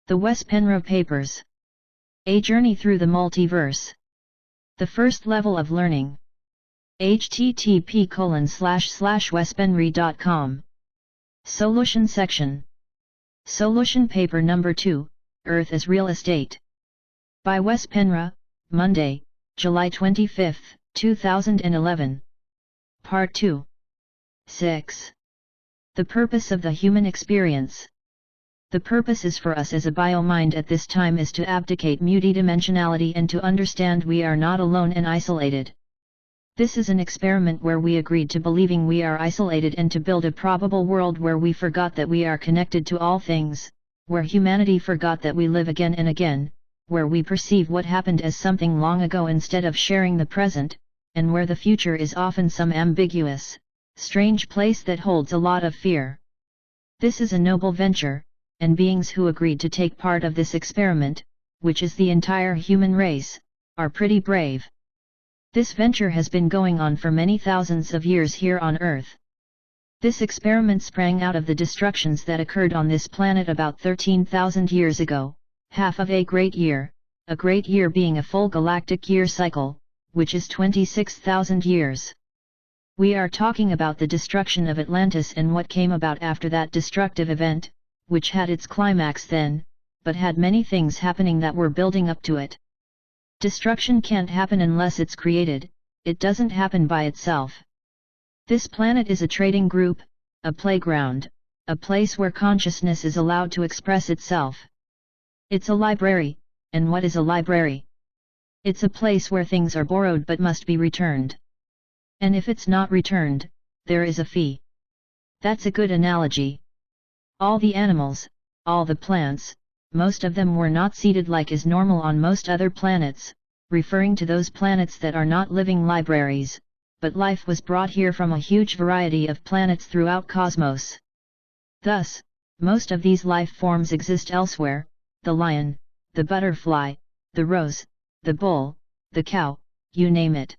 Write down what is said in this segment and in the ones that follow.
The Westpenra Papers. A Journey Through the Multiverse. The First Level of Learning. http://westpenry.com. Soulution Section. Soulution Paper Number 2, Earth as Real Estate. By Westpenra, Monday, July 25, 2011. Part 2. 6. The Purpose of the Human Experience. The purpose is for us as a bio-mind at this time is to abdicate multidimensionality and to understand we are not alone and isolated. This is an experiment where we agreed to believing we are isolated and to build a probable world where we forgot that we are connected to all things, where humanity forgot that we live again and again, where we perceive what happened as something long ago instead of sharing the present, and where the future is often some ambiguous, strange place that holds a lot of fear. This is a noble venture, and beings who agreed to take part of this experiment, which is the entire human race, are pretty brave. This venture has been going on for many thousands of years here on Earth. This experiment sprang out of the destructions that occurred on this planet about 13,000 years ago, half of a great year being a full galactic year cycle, which is 26,000 years. We are talking about the destruction of Atlantis and what came about after that destructive event, which had its climax then, but had many things happening that were building up to it. Destruction can't happen unless it's created, it doesn't happen by itself. This planet is a trading group, a playground, a place where consciousness is allowed to express itself. It's a library, and what is a library? It's a place where things are borrowed but must be returned. And if it's not returned, there is a fee. That's a good analogy. All the animals, all the plants, most of them were not seated like is normal on most other planets, referring to those planets that are not living libraries, but life was brought here from a huge variety of planets throughout cosmos. Thus, most of these life forms exist elsewhere, the lion, the butterfly, the rose, the bull, the cow, you name it.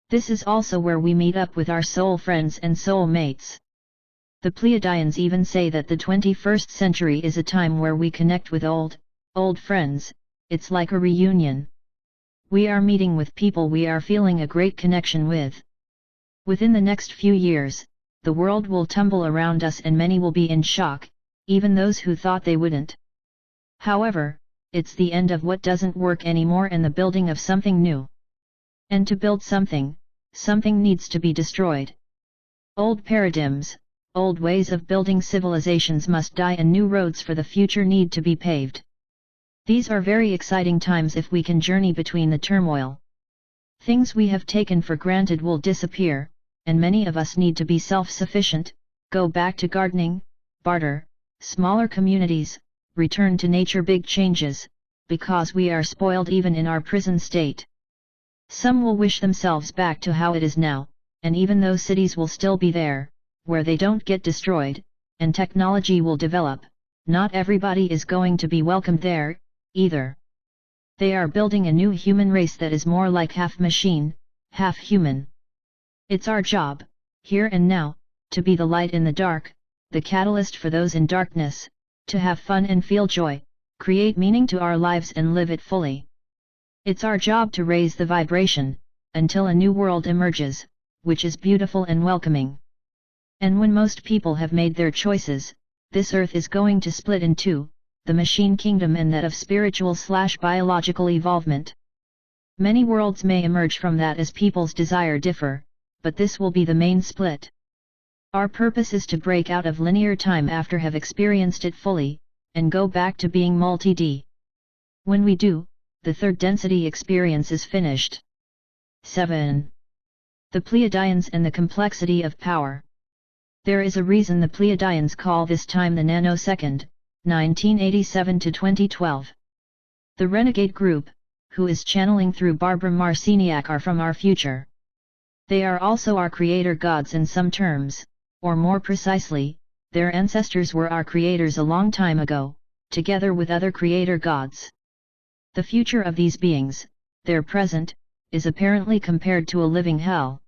This is also where we meet up with our soul friends and soul mates. The Pleiadians even say that the 21st century is a time where we connect with old friends, it's like a reunion. We are meeting with people we are feeling a great connection with. Within the next few years, the world will tumble around us and many will be in shock, even those who thought they wouldn't. However, it's the end of what doesn't work anymore and the building of something new. And to build something needs to be destroyed. Old paradigms, old ways of building civilizations must die and new roads for the future need to be paved. These are very exciting times if we can journey between the turmoil. Things we have taken for granted will disappear, and many of us need to be self-sufficient, go back to gardening, barter, smaller communities, return to nature, big changes, because we are spoiled even in our prison state. Some will wish themselves back to how it is now, and even though cities will still be there, where they don't get destroyed, and technology will develop, not everybody is going to be welcomed there, either. They are building a new human race that is more like half machine, half human. It's our job, here and now, to be the light in the dark, the catalyst for those in darkness, to have fun and feel joy, create meaning to our lives and live it fully. It's our job to raise the vibration, until a new world emerges, which is beautiful and welcoming. And when most people have made their choices, this earth is going to split in two, the machine kingdom and that of spiritual/biological evolvement. Many worlds may emerge from that as people's desire differ, but this will be the main split. Our purpose is to break out of linear time after have experienced it fully, and go back to being multi-D. When we do, the third density experience is finished. 7. The Pleiadians and the complexity of power. There is a reason the Pleiadians call this time the nanosecond, 1987 to 2012. The renegade group, who is channeling through Barbara Marciniak, are from our future. They are also our creator gods in some terms, or more precisely, their ancestors were our creators a long time ago, together with other creator gods. The future of these beings, their present, is apparently compared to a living hell.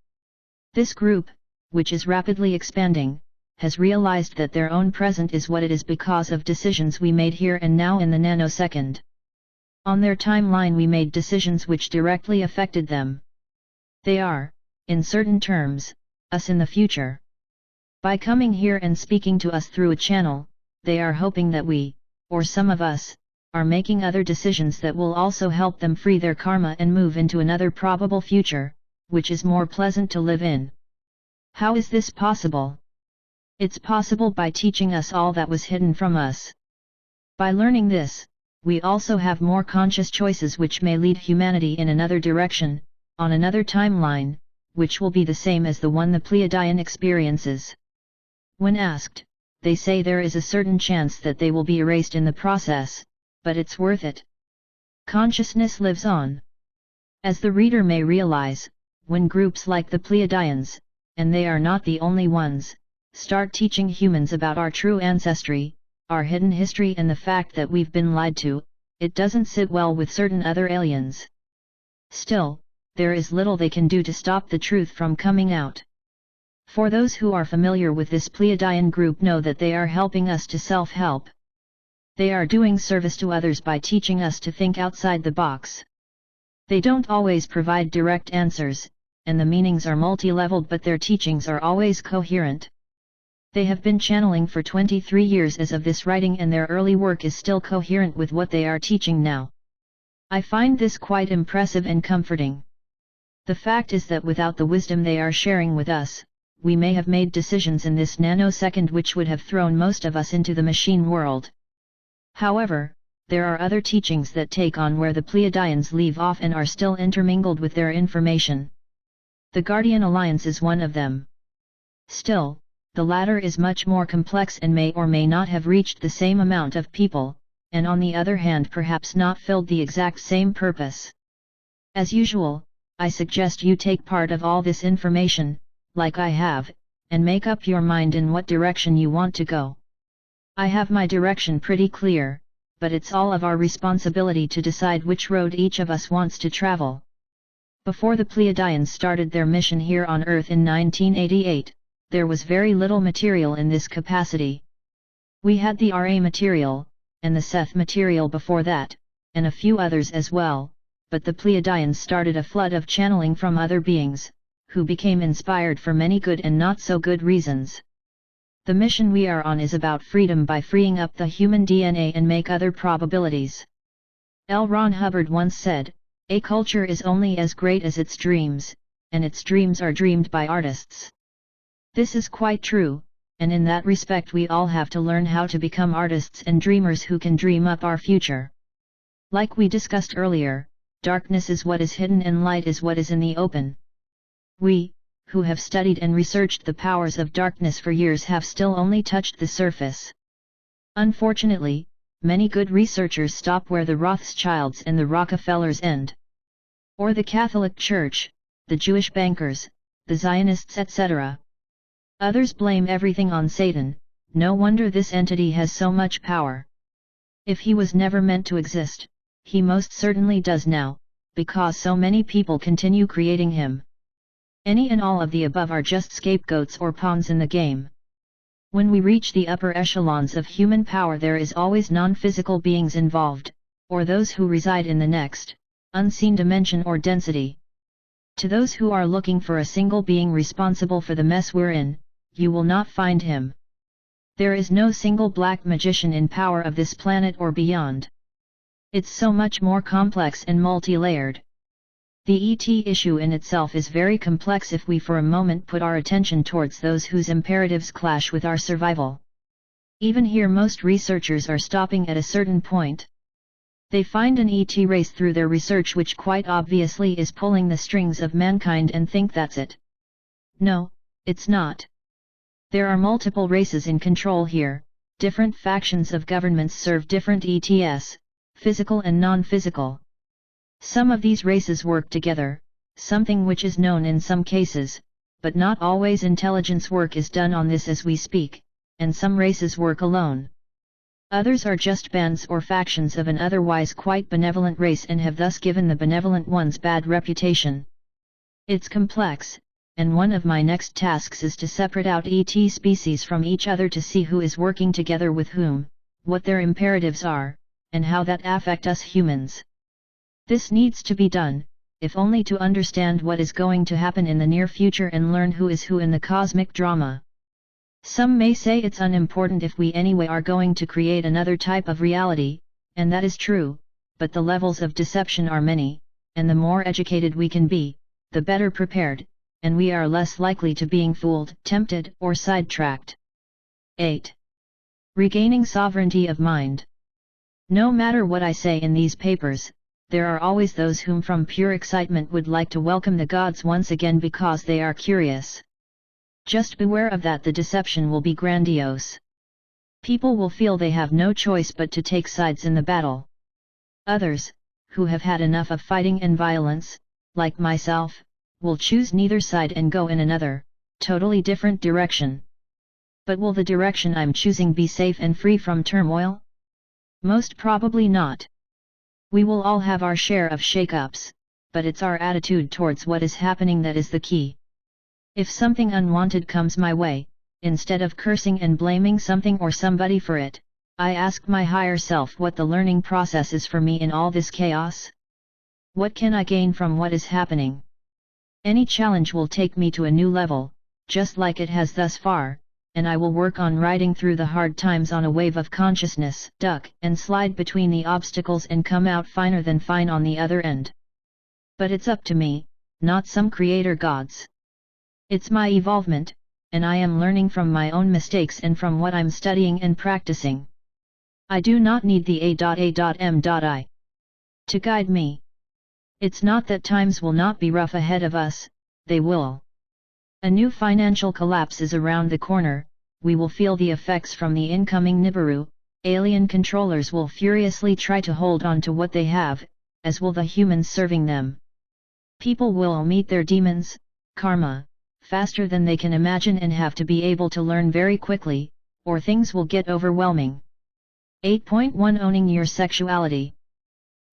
This group, which is rapidly expanding, has realized that their own present is what it is because of decisions we made here and now in the nanosecond. On their timeline we made decisions which directly affected them. They are, in certain terms, us in the future. By coming here and speaking to us through a channel, they are hoping that we, or some of us, are making other decisions that will also help them free their karma and move into another probable future, which is more pleasant to live in. How is this possible? It's possible by teaching us all that was hidden from us. By learning this, we also have more conscious choices which may lead humanity in another direction, on another timeline, which will be the same as the one the Pleiadian experiences. When asked, they say there is a certain chance that they will be erased in the process, but it's worth it. Consciousness lives on. As the reader may realize, when groups like the Pleiadians, and they are not the only ones, start teaching humans about our true ancestry, our hidden history and the fact that we've been lied to, it doesn't sit well with certain other aliens. Still, there is little they can do to stop the truth from coming out. For those who are familiar with this Pleiadian group know that they are helping us to self-help. They are doing service to others by teaching us to think outside the box. They don't always provide direct answers, and the meanings are multi-leveled, but their teachings are always coherent. They have been channeling for 23 years as of this writing, and their early work is still coherent with what they are teaching now. I find this quite impressive and comforting. The fact is that without the wisdom they are sharing with us, we may have made decisions in this nanosecond which would have thrown most of us into the machine world. However, there are other teachings that take on where the Pleiadians leave off and are still intermingled with their information. The Guardian Alliance is one of them. Still, the latter is much more complex and may or may not have reached the same amount of people, and on the other hand perhaps not filled the exact same purpose. As usual, I suggest you take part of all this information, like I have, and make up your mind in what direction you want to go. I have my direction pretty clear, but it's all of our responsibility to decide which road each of us wants to travel. Before the Pleiadians started their mission here on Earth in 1988, there was very little material in this capacity. We had the Ra material, and the Seth material before that, and a few others as well, but the Pleiadians started a flood of channeling from other beings, who became inspired for many good and not so good reasons. The mission we are on is about freedom by freeing up the human DNA and make other probabilities. L. Ron Hubbard once said, "A culture is only as great as its dreams, and its dreams are dreamed by artists." This is quite true, and in that respect we all have to learn how to become artists and dreamers who can dream up our future. Like we discussed earlier, darkness is what is hidden and light is what is in the open. We, who have studied and researched the powers of darkness for years, have still only touched the surface. Unfortunately, many good researchers stop where the Rothschilds and the Rockefellers end. Or the Catholic Church, the Jewish bankers, the Zionists, etc. Others blame everything on Satan. No wonder this entity has so much power. If he was never meant to exist, he most certainly does now, because so many people continue creating him. Any and all of the above are just scapegoats or pawns in the game. When we reach the upper echelons of human power, there is always non-physical beings involved, or those who reside in the next, unseen dimension or density. To those who are looking for a single being responsible for the mess we're in, you will not find him. There is no single black magician in power of this planet or beyond. It's so much more complex and multi-layered. The ET issue in itself is very complex if we for a moment put our attention towards those whose imperatives clash with our survival. Even here most researchers are stopping at a certain point. They find an ET race through their research which quite obviously is pulling the strings of mankind and think that's it. No, it's not. There are multiple races in control here, different factions of governments serve different ETs, physical and non-physical. Some of these races work together, something which is known in some cases, but not always. Intelligence work is done on this as we speak, and some races work alone. Others are just bands or factions of an otherwise quite benevolent race and have thus given the benevolent ones bad reputation. It's complex, and one of my next tasks is to separate out ET species from each other to see who is working together with whom, what their imperatives are, and how that affect us humans. This needs to be done, if only to understand what is going to happen in the near future and learn who is who in the cosmic drama. Some may say it's unimportant if we anyway are going to create another type of reality, and that is true, but the levels of deception are many, and the more educated we can be, the better prepared, and we are less likely to being fooled, tempted, or sidetracked. 8. Regaining sovereignty of mind. No matter what I say in these papers, there are always those whom from pure excitement would like to welcome the gods once again because they are curious. Just beware of that, the deception will be grandiose. People will feel they have no choice but to take sides in the battle. Others, who have had enough of fighting and violence, like myself, will choose neither side and go in another, totally different direction. But will the direction I'm choosing be safe and free from turmoil? Most probably not. We will all have our share of shake-ups, but it's our attitude towards what is happening that is the key. If something unwanted comes my way, instead of cursing and blaming something or somebody for it, I ask my higher self what the learning process is for me in all this chaos. What can I gain from what is happening? Any challenge will take me to a new level, just like it has thus far, and I will work on riding through the hard times on a wave of consciousness, duck and slide between the obstacles and come out finer than fine on the other end. But it's up to me, not some creator gods. It's my evolvement, and I am learning from my own mistakes and from what I'm studying and practicing. I do not need the A.A.M.I. to guide me. It's not that times will not be rough ahead of us, they will. A new financial collapse is around the corner, we will feel the effects from the incoming Nibiru, alien controllers will furiously try to hold on to what they have, as will the humans serving them. People will meet their demons, karma, faster than they can imagine and have to be able to learn very quickly, or things will get overwhelming. 8.1 Owning your sexuality.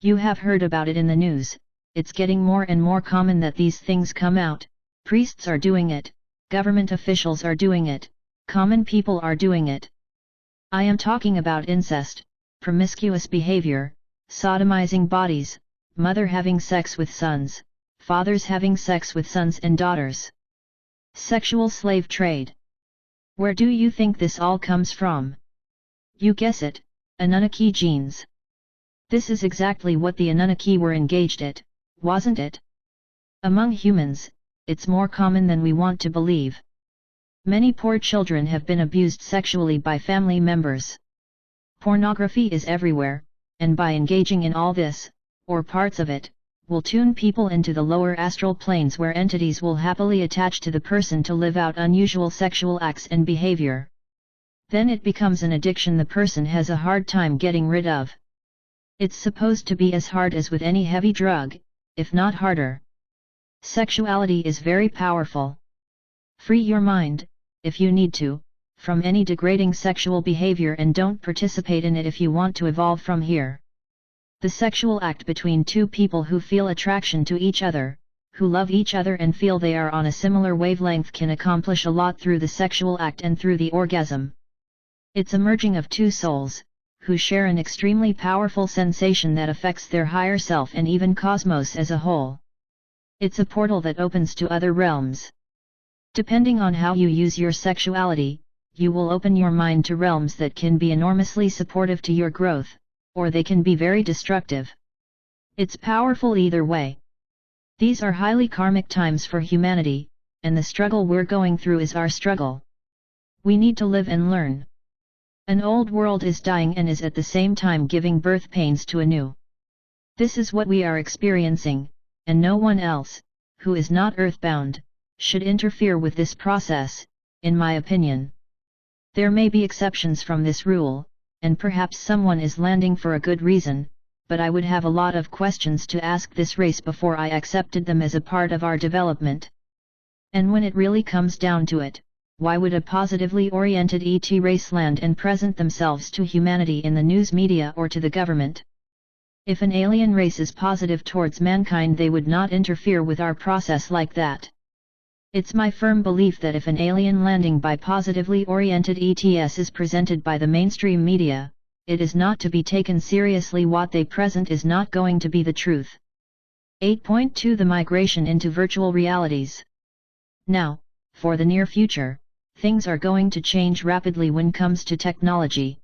You have heard about it in the news, it's getting more and more common that these things come out, priests are doing it, government officials are doing it, common people are doing it. I am talking about incest, promiscuous behavior, sodomizing bodies, mother having sex with sons, fathers having sex with sons and daughters. Sexual slave trade. Where do you think this all comes from? You guess it, Anunnaki genes. This is exactly what the Anunnaki were engaged at, wasn't it? Among humans, it's more common than we want to believe. Many poor children have been abused sexually by family members. Pornography is everywhere, and by engaging in all this, or parts of it, will tune people into the lower astral planes where entities will happily attach to the person to live out unusual sexual acts and behavior. Then it becomes an addiction the person has a hard time getting rid of. It's supposed to be as hard as with any heavy drug, if not harder. Sexuality is very powerful. Free your mind, if you need to, from any degrading sexual behavior and don't participate in it if you want to evolve from here. The sexual act between two people who feel attraction to each other, who love each other and feel they are on a similar wavelength can accomplish a lot through the sexual act and through the orgasm. It's a merging of two souls, who share an extremely powerful sensation that affects their higher self and even cosmos as a whole. It's a portal that opens to other realms. Depending on how you use your sexuality, you will open your mind to realms that can be enormously supportive to your growth, or they can be very destructive. It's powerful either way. These are highly karmic times for humanity, and the struggle we're going through is our struggle. We need to live and learn. An old world is dying and is at the same time giving birth pains to a new. This is what we are experiencing, and no one else, who is not earthbound, should interfere with this process, in my opinion. There may be exceptions from this rule, and perhaps someone is landing for a good reason, but I would have a lot of questions to ask this race before I accepted them as a part of our development. And when it really comes down to it, why would a positively oriented ET race land and present themselves to humanity in the news media or to the government? If an alien race is positive towards mankind, they would not interfere with our process like that. It's my firm belief that if an alien landing by positively oriented ETS is presented by the mainstream media, it is not to be taken seriously. What they present is not going to be the truth. 8.2 The migration into virtual realities. Now, for the near future, things are going to change rapidly when comes to technology.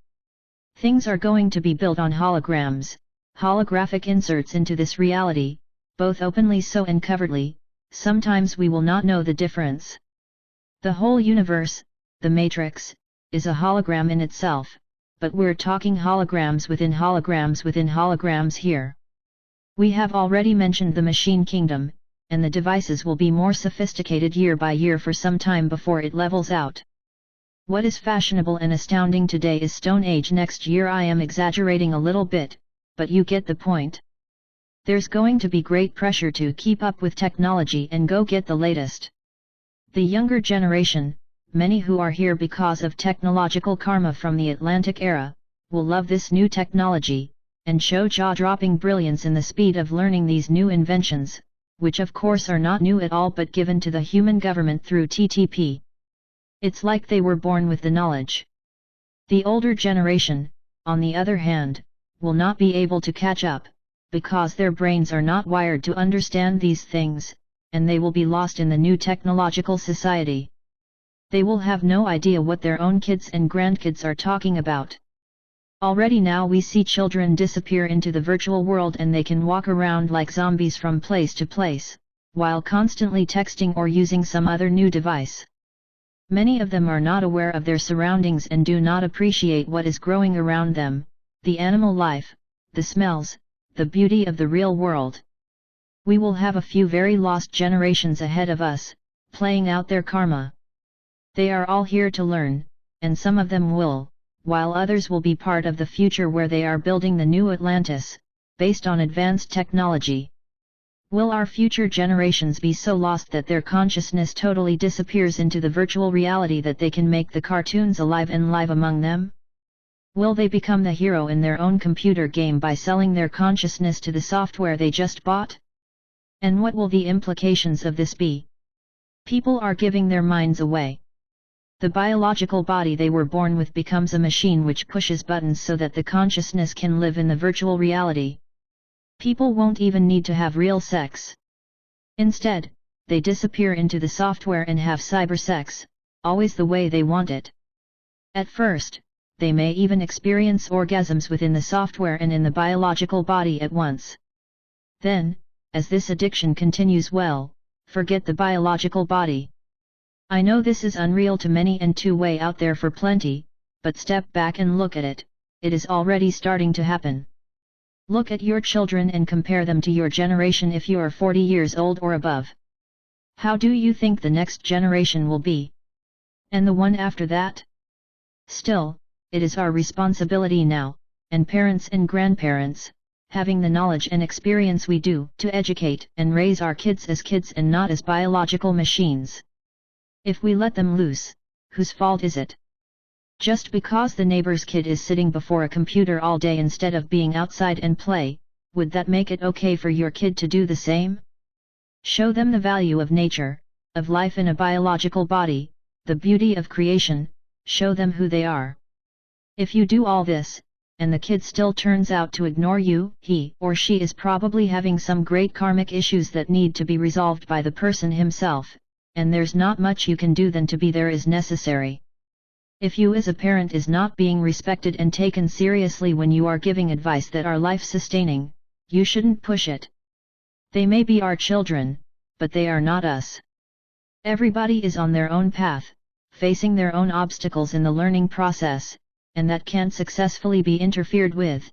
Things are going to be built on holograms, holographic inserts into this reality, both openly so and covertly. Sometimes we will not know the difference. The whole universe, the Matrix, is a hologram in itself, but we're talking holograms within holograms here. We have already mentioned the machine kingdom, and the devices will be more sophisticated year by year for some time before it levels out. What is fashionable and astounding today is Stone Age next year. I am exaggerating a little bit, but you get the point. There's going to be great pressure to keep up with technology and go get the latest. The younger generation, many who are here because of technological karma from the Atlantic era, will love this new technology, and show jaw-dropping brilliance in the speed of learning these new inventions, which of course are not new at all but given to the human government through TTP. It's like they were born with the knowledge. The older generation, on the other hand, will not be able to catch up, because their brains are not wired to understand these things, and they will be lost in the new technological society. They will have no idea what their own kids and grandkids are talking about. Already now we see children disappear into the virtual world and they can walk around like zombies from place to place, while constantly texting or using some other new device. Many of them are not aware of their surroundings and do not appreciate what is growing around them, the animal life, the smells, the beauty of the real world. We will have a few very lost generations ahead of us, playing out their karma. They are all here to learn, and some of them will, while others will be part of the future where they are building the new Atlantis, based on advanced technology. Will our future generations be so lost that their consciousness totally disappears into the virtual reality that they can make the cartoons alive and live among them? Will they become the hero in their own computer game by selling their consciousness to the software they just bought? And what will the implications of this be? People are giving their minds away. The biological body they were born with becomes a machine which pushes buttons so that the consciousness can live in the virtual reality. People won't even need to have real sex. Instead, they disappear into the software and have cyber sex, always the way they want it. At first, they may even experience orgasms within the software and in the biological body at once. Then, as this addiction continues, well, forget the biological body. I know this is unreal to many and too way out there for plenty, but step back and look at it, it is already starting to happen. Look at your children and compare them to your generation if you are 40 years old or above. How do you think the next generation will be? And the one after that? Still, it is our responsibility now, and parents and grandparents, having the knowledge and experience we do, to educate and raise our kids as kids and not as biological machines. If we let them loose, whose fault is it? Just because the neighbor's kid is sitting before a computer all day instead of being outside and play, would that make it okay for your kid to do the same? Show them the value of nature, of life in a biological body, the beauty of creation, show them who they are. If you do all this, and the kid still turns out to ignore you, he or she is probably having some great karmic issues that need to be resolved by the person himself, and there's not much you can do than to be there is necessary. If you as a parent is not being respected and taken seriously when you are giving advice that are life-sustaining, you shouldn't push it. They may be our children, but they are not us. Everybody is on their own path, facing their own obstacles in the learning process, and that can't successfully be interfered with.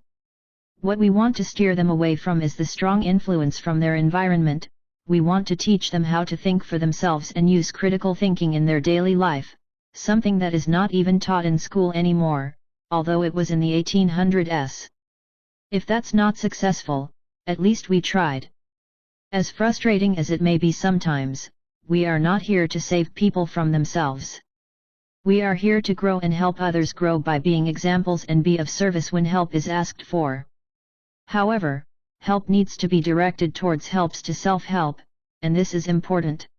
What we want to steer them away from is the strong influence from their environment. We want to teach them how to think for themselves and use critical thinking in their daily life, something that is not even taught in school anymore, although it was in the 1800s. If that's not successful, at least we tried. As frustrating as it may be sometimes, we are not here to save people from themselves. We are here to grow and help others grow by being examples and be of service when help is asked for. However, help needs to be directed towards helps to self-help, and this is important.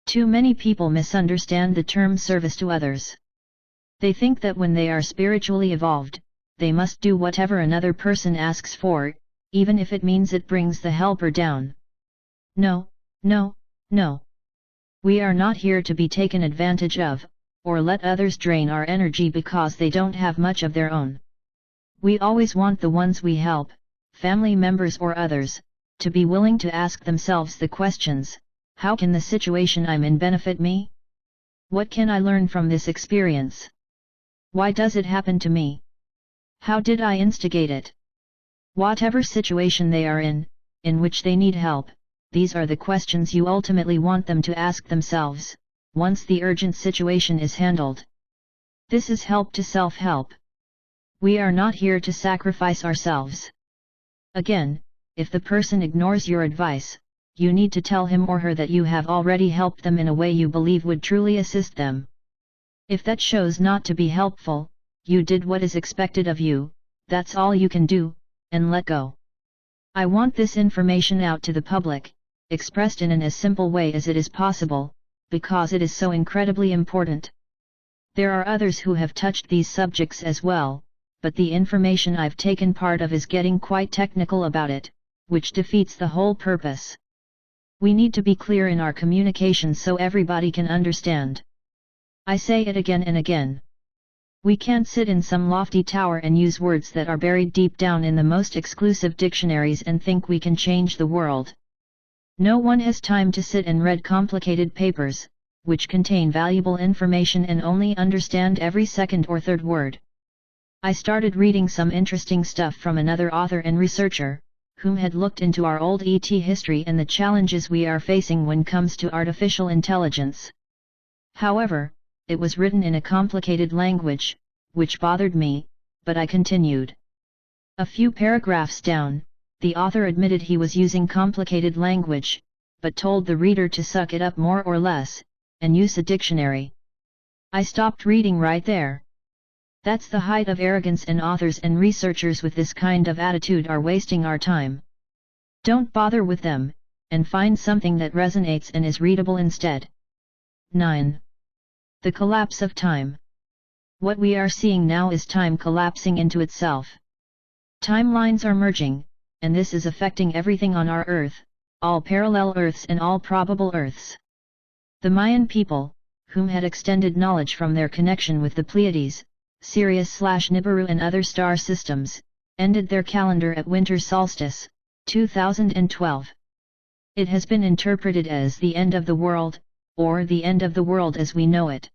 Too many people misunderstand the term service to others. They think that when they are spiritually evolved, they must do whatever another person asks for, even if it means it brings the helper down. No, no, no. We are not here to be taken advantage of, or let others drain our energy because they don't have much of their own. We always want the ones we help, family members or others, to be willing to ask themselves the questions: how can the situation I'm in benefit me? What can I learn from this experience? Why does it happen to me? How did I instigate it? Whatever situation they are in which they need help, these are the questions you ultimately want them to ask themselves, once the urgent situation is handled. This is help to self-help. We are not here to sacrifice ourselves. Again, if the person ignores your advice, you need to tell him or her that you have already helped them in a way you believe would truly assist them. If that shows not to be helpful, you did what is expected of you, that's all you can do, and let go. I want this information out to the public, expressed in as simple way as it is possible, because it is so incredibly important. There are others who have touched these subjects as well, but the information I've taken part of is getting quite technical about it, which defeats the whole purpose. We need to be clear in our communication so everybody can understand. I say it again and again. We can't sit in some lofty tower and use words that are buried deep down in the most exclusive dictionaries and think we can change the world. No one has time to sit and read complicated papers, which contain valuable information and only understand every second or third word. I started reading some interesting stuff from another author and researcher, whom had looked into our old ET history and the challenges we are facing when comes to artificial intelligence. However, it was written in a complicated language, which bothered me, but I continued. A few paragraphs down, the author admitted he was using complicated language, but told the reader to suck it up more or less, and use a dictionary. I stopped reading right there. That's the height of arrogance, and authors and researchers with this kind of attitude are wasting our time. Don't bother with them, and find something that resonates and is readable instead. 9. The collapse of time. What we are seeing now is time collapsing into itself. Timelines are merging, and this is affecting everything on our Earth, all parallel Earths and all probable Earths. The Mayan people, whom had extended knowledge from their connection with the Pleiades, Sirius/Nibiru and other star systems, ended their calendar at winter solstice, 2012. It has been interpreted as the end of the world, or the end of the world as we know it.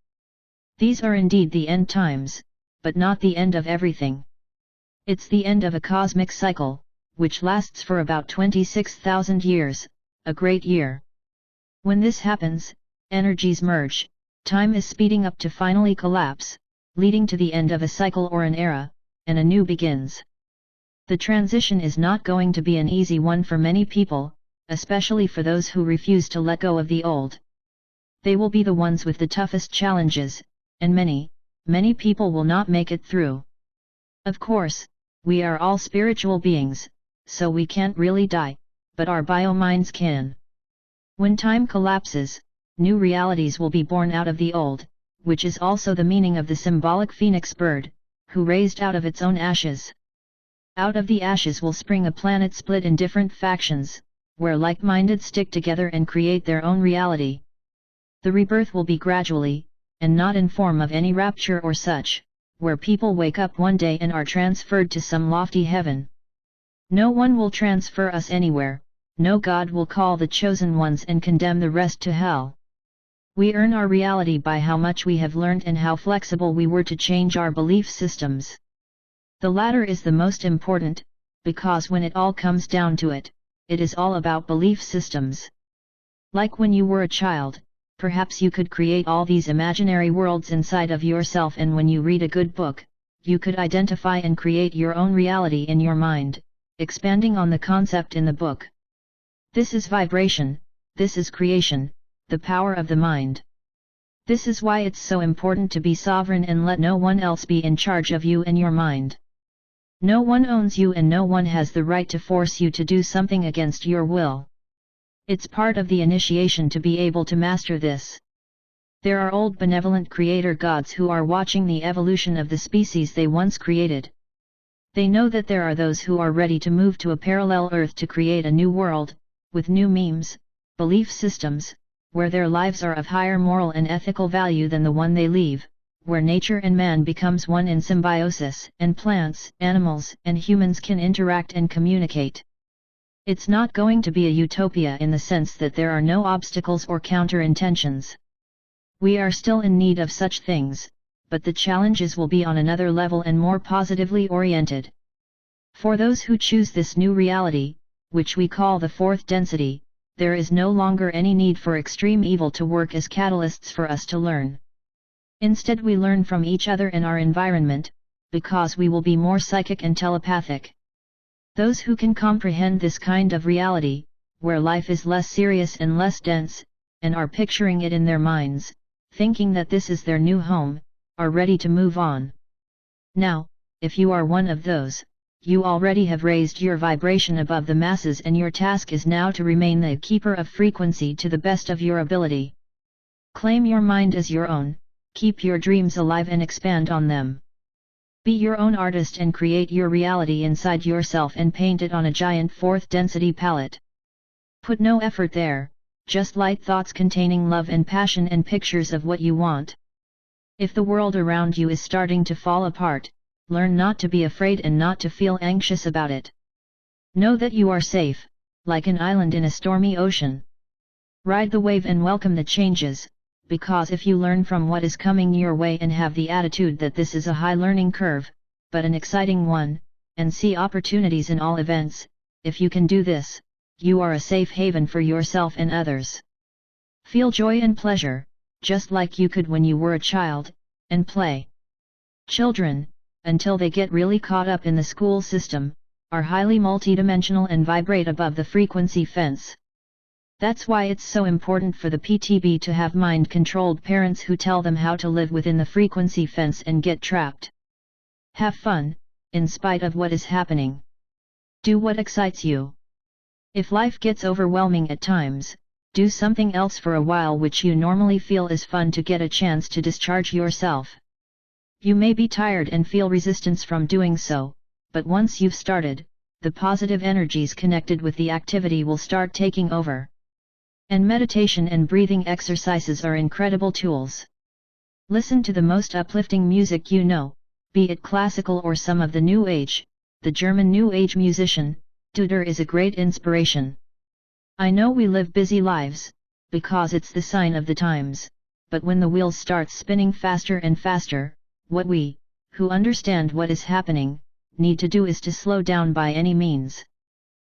These are indeed the end times, but not the end of everything. It's the end of a cosmic cycle, which lasts for about 26,000 years, a great year. When this happens, energies merge, time is speeding up to finally collapse, leading to the end of a cycle or an era, and a new begins. The transition is not going to be an easy one for many people, especially for those who refuse to let go of the old. They will be the ones with the toughest challenges, and many people will not make it through. Of course, we are all spiritual beings, so we can't really die, but our bio-minds can. When time collapses, new realities will be born out of the old, which is also the meaning of the symbolic phoenix bird, who raised out of its own ashes. Out of the ashes will spring a planet split in different factions, where like-minded stick together and create their own reality. The rebirth will be gradually, and not in form of any rapture or such, where people wake up one day and are transferred to some lofty heaven. No one will transfer us anywhere, no God will call the chosen ones and condemn the rest to hell. We earn our reality by how much we have learned and how flexible we were to change our belief systems. The latter is the most important, because when it all comes down to it, it is all about belief systems. Like when you were a child, perhaps you could create all these imaginary worlds inside of yourself, and when you read a good book, you could identify and create your own reality in your mind, expanding on the concept in the book. This is vibration, this is creation, the power of the mind. This is why it's so important to be sovereign and let no one else be in charge of you and your mind. No one owns you and no one has the right to force you to do something against your will. It's part of the initiation to be able to master this. There are old benevolent creator gods who are watching the evolution of the species they once created. They know that there are those who are ready to move to a parallel Earth to create a new world, with new memes, belief systems, where their lives are of higher moral and ethical value than the one they leave, where nature and man becomes one in symbiosis, and plants, animals, and humans can interact and communicate. It's not going to be a utopia in the sense that there are no obstacles or counter-intentions. We are still in need of such things, but the challenges will be on another level and more positively oriented. For those who choose this new reality, which we call the fourth density, there is no longer any need for extreme evil to work as catalysts for us to learn. Instead, we learn from each other and our environment, because we will be more psychic and telepathic. Those who can comprehend this kind of reality, where life is less serious and less dense, and are picturing it in their minds, thinking that this is their new home, are ready to move on. Now, if you are one of those, you already have raised your vibration above the masses, and your task is now to remain the keeper of frequency to the best of your ability. Claim your mind as your own, keep your dreams alive and expand on them. Be your own artist and create your reality inside yourself and paint it on a giant fourth density palette. Put no effort there, just light thoughts containing love and passion and pictures of what you want. If the world around you is starting to fall apart, learn not to be afraid and not to feel anxious about it. Know that you are safe, like an island in a stormy ocean. Ride the wave and welcome the changes, because if you learn from what is coming your way and have the attitude that this is a high learning curve, but an exciting one, and see opportunities in all events, if you can do this, you are a safe haven for yourself and others. Feel joy and pleasure, just like you could when you were a child, and play. Children, until they get really caught up in the school system, are highly multidimensional and vibrate above the frequency fence. That's why it's so important for the PTB to have mind-controlled parents who tell them how to live within the frequency fence and get trapped. Have fun, in spite of what is happening. Do what excites you. If life gets overwhelming at times, do something else for a while which you normally feel is fun to get a chance to discharge yourself. You may be tired and feel resistance from doing so, but once you've started, the positive energies connected with the activity will start taking over. And meditation and breathing exercises are incredible tools. Listen to the most uplifting music you know, be it classical or some of the New Age. The German New Age musician, Duder, is a great inspiration. I know we live busy lives, because it's the sign of the times, but when the wheels start spinning faster and faster, what we, who understand what is happening, need to do is to slow down by any means.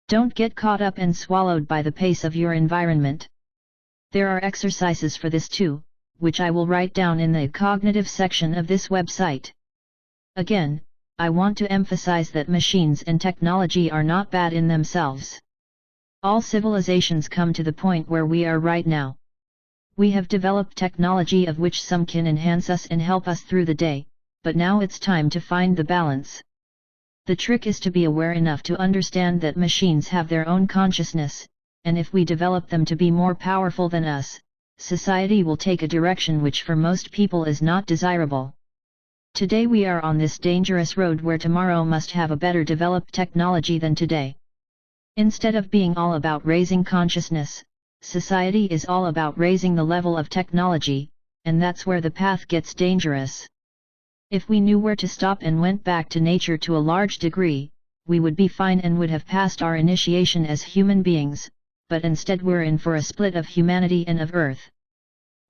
Don't get caught up and swallowed by the pace of your environment. There are exercises for this too, which I will write down in the cognitive section of this website. Again, I want to emphasize that machines and technology are not bad in themselves. All civilizations come to the point where we are right now. We have developed technology of which some can enhance us and help us through the day, but now it's time to find the balance. The trick is to be aware enough to understand that machines have their own consciousness, and if we develop them to be more powerful than us, society will take a direction which for most people is not desirable. Today we are on this dangerous road where tomorrow must have a better developed technology than today. Instead of being all about raising consciousness, society is all about raising the level of technology, and that's where the path gets dangerous. If we knew where to stop and went back to nature to a large degree, we would be fine and would have passed our initiation as human beings, but instead we're in for a split of humanity and of Earth.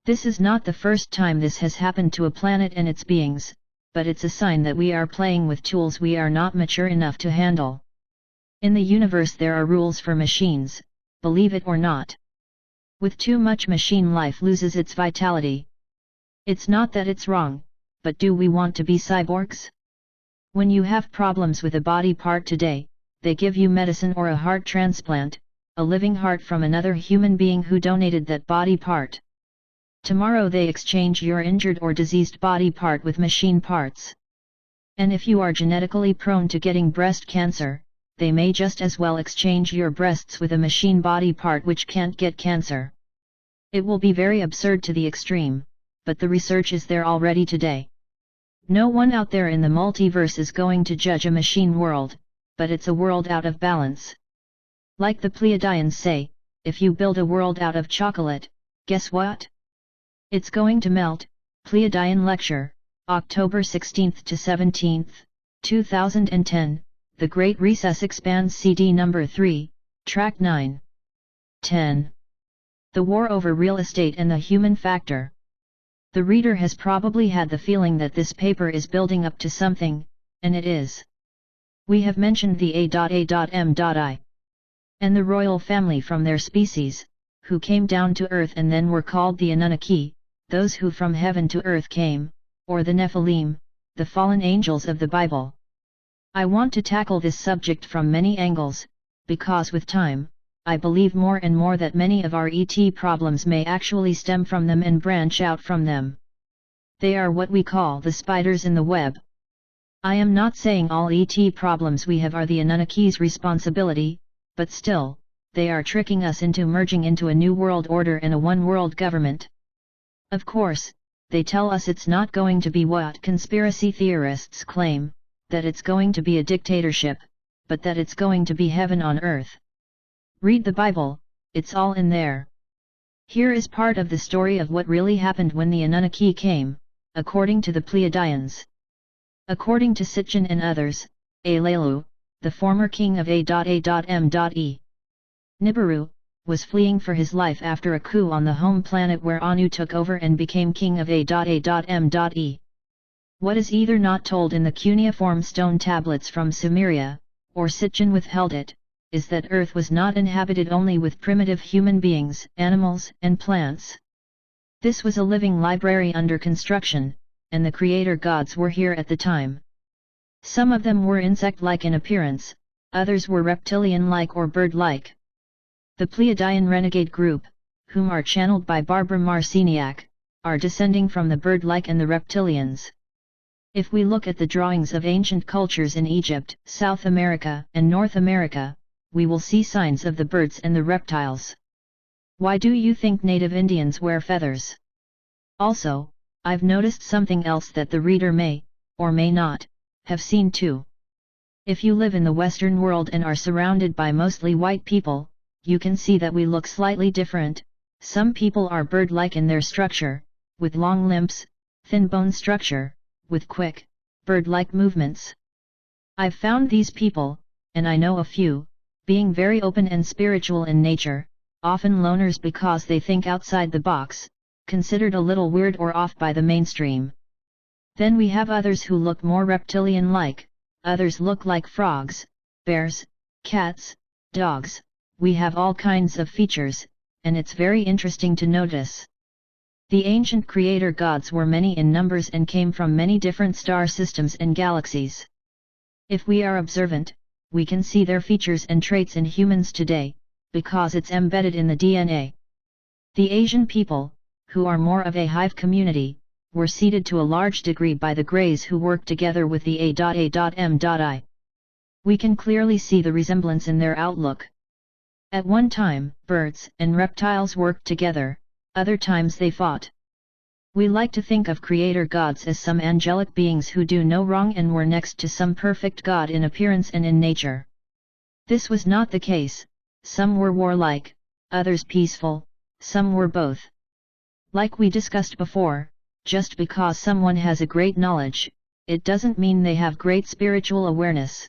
This is not the first time this has happened to a planet and its beings, but it's a sign that we are playing with tools we are not mature enough to handle. In the universe there are rules for machines, believe it or not. With too much machine, life loses its vitality. It's not that it's wrong, but do we want to be cyborgs? When you have problems with a body part today, they give you medicine or a heart transplant, a living heart from another human being who donated that body part. Tomorrow they exchange your injured or diseased body part with machine parts. And if you are genetically prone to getting breast cancer, they may just as well exchange your breasts with a machine body part which can't get cancer. It will be very absurd to the extreme, but the research is there already today. No one out there in the multiverse is going to judge a machine world, but it's a world out of balance. Like the Pleiadians say, if you build a world out of chocolate, guess what? It's going to melt. Pleiadian Lecture, October 16th to 17th, 2010, The Great Recess Expands CD number 3, Track 9. 10. The War Over Real Estate and the Human Factor. The reader has probably had the feeling that this paper is building up to something, and it is. We have mentioned the A.A.M.I. and the royal family from their species, who came down to earth and then were called the Anunnaki, those who from heaven to earth came, or the Nephilim, the fallen angels of the Bible. I want to tackle this subject from many angles, because with time, I believe more and more that many of our ET problems may actually stem from them and branch out from them. They are what we call the spiders in the web. I am not saying all ET problems we have are the Anunnaki's responsibility, but still, they are tricking us into merging into a new world order and a one-world government. Of course, they tell us it's not going to be what conspiracy theorists claim, that it's going to be a dictatorship, but that it's going to be heaven on earth. Read the Bible, it's all in there. Here is part of the story of what really happened when the Anunnaki came, according to the Pleiadians. According to Sitchin and others, Alelu, the former king of A.A.M.E. Nibiru, was fleeing for his life after a coup on the home planet where Anu took over and became king of A.A.M.E. What is either not told in the cuneiform stone tablets from Sumeria, or Sitchin withheld it, is that Earth was not inhabited only with primitive human beings, animals, and plants. This was a living library under construction, and the creator gods were here at the time. Some of them were insect-like in appearance, others were reptilian-like or bird-like. The Pleiadian renegade group, whom are channeled by Barbara Marciniak, are descending from the bird-like and the reptilians. If we look at the drawings of ancient cultures in Egypt, South America, and North America, we will see signs of the birds and the reptiles. Why do you think native Indians wear feathers? Also, I've noticed something else that the reader may, or may not, have seen too. If you live in the Western world and are surrounded by mostly white people, you can see that we look slightly different. Some people are bird-like in their structure, with long limbs, thin bone structure, with quick, bird-like movements. I've found these people, and I know a few, being very open and spiritual in nature, often loners because they think outside the box, considered a little weird or off by the mainstream. Then we have others who look more reptilian-like, others look like frogs, bears, cats, dogs. We have all kinds of features, and it's very interesting to notice. The ancient creator gods were many in numbers and came from many different star systems and galaxies. If we are observant, we can see their features and traits in humans today, because it's embedded in the DNA. The Asian people, who are more of a hive community, were seeded to a large degree by the Greys who worked together with the A.A.M.I. We can clearly see the resemblance in their outlook. At one time, birds and reptiles worked together, other times they fought. We like to think of creator gods as some angelic beings who do no wrong and were next to some perfect god in appearance and in nature. This was not the case, some were warlike, others peaceful, some were both. Like we discussed before, just because someone has a great knowledge, it doesn't mean they have great spiritual awareness.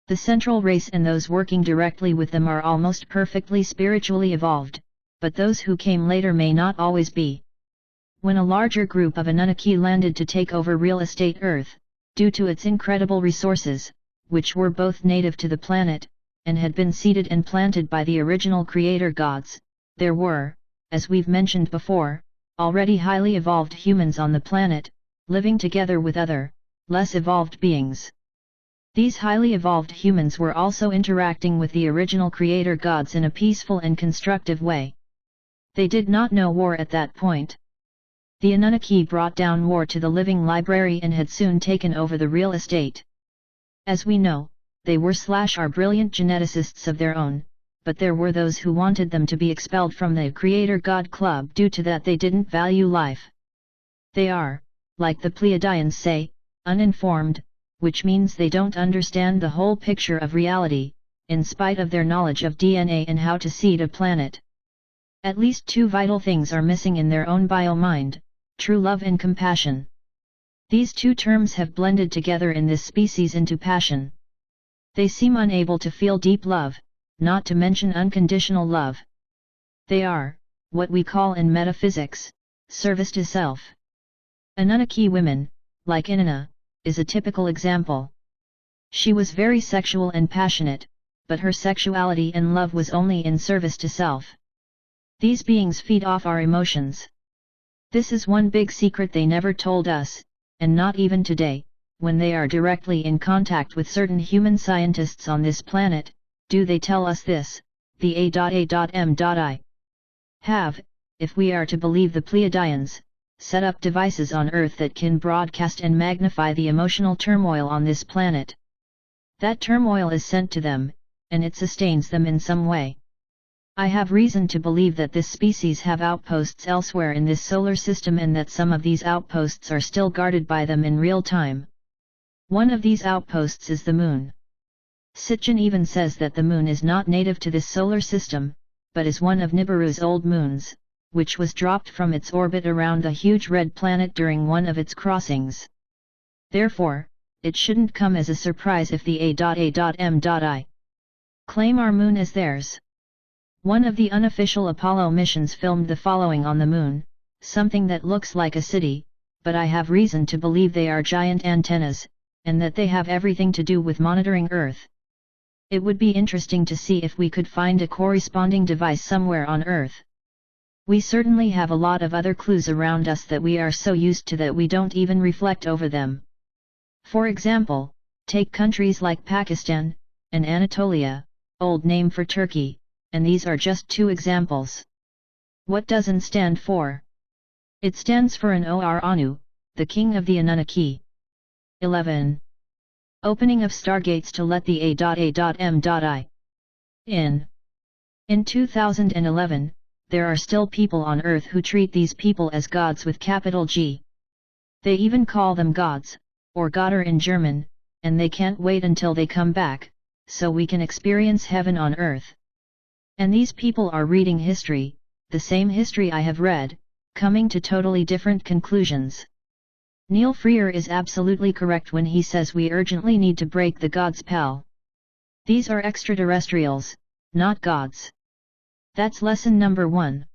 The central race and those working directly with them are almost perfectly spiritually evolved, but those who came later may not always be. When a larger group of Anunnaki landed to take over real estate Earth, due to its incredible resources, which were both native to the planet, and had been seeded and planted by the original creator gods, there were, as we've mentioned before, already highly evolved humans on the planet, living together with other, less evolved beings. These highly evolved humans were also interacting with the original creator gods in a peaceful and constructive way. They did not know war at that point. The Anunnaki brought down war to the living library and had soon taken over the real estate. As we know, they are brilliant geneticists of their own, but there were those who wanted them to be expelled from the Creator God Club due to that they didn't value life. They are, like the Pleiadians say, uninformed, which means they don't understand the whole picture of reality, in spite of their knowledge of DNA and how to seed a planet. At least two vital things are missing in their own bio-mind: true love and compassion. These two terms have blended together in this species into passion. They seem unable to feel deep love, not to mention unconditional love. They are, what we call in metaphysics, service to self. Anunnaki women, like Inanna, is a typical example. She was very sexual and passionate, but her sexuality and love was only in service to self. These beings feed off our emotions. This is one big secret they never told us, and not even today, when they are directly in contact with certain human scientists on this planet, do they tell us this. The A.A.M.I. have, if we are to believe the Pleiadians, set up devices on Earth that can broadcast and magnify the emotional turmoil on this planet. That turmoil is sent to them, and it sustains them in some way. I have reason to believe that this species have outposts elsewhere in this solar system and that some of these outposts are still guarded by them in real time. One of these outposts is the Moon. Sitchin even says that the Moon is not native to this solar system, but is one of Nibiru's old moons, which was dropped from its orbit around the huge red planet during one of its crossings. Therefore, it shouldn't come as a surprise if the A.A.M.I. claim our Moon as theirs. One of the unofficial Apollo missions filmed the following on the Moon, something that looks like a city, but I have reason to believe they are giant antennas, and that they have everything to do with monitoring Earth. It would be interesting to see if we could find a corresponding device somewhere on Earth. We certainly have a lot of other clues around us that we are so used to that we don't even reflect over them. For example, take countries like Pakistan, and Anatolia, old name for Turkey, and these are just two examples. What does AN stand for? It stands for an Or Anu, the king of the Anunnaki. 11. Opening of stargates to let the A.A.M.I. in. In 2011, there are still people on Earth who treat these people as gods with capital G. They even call them gods, or Götter in German, and they can't wait until they come back, so we can experience heaven on Earth. And these people are reading history, the same history I have read, coming to totally different conclusions. Neil Freer is absolutely correct when he says we urgently need to break the gods' spell. These are extraterrestrials, not gods. That's lesson number 1.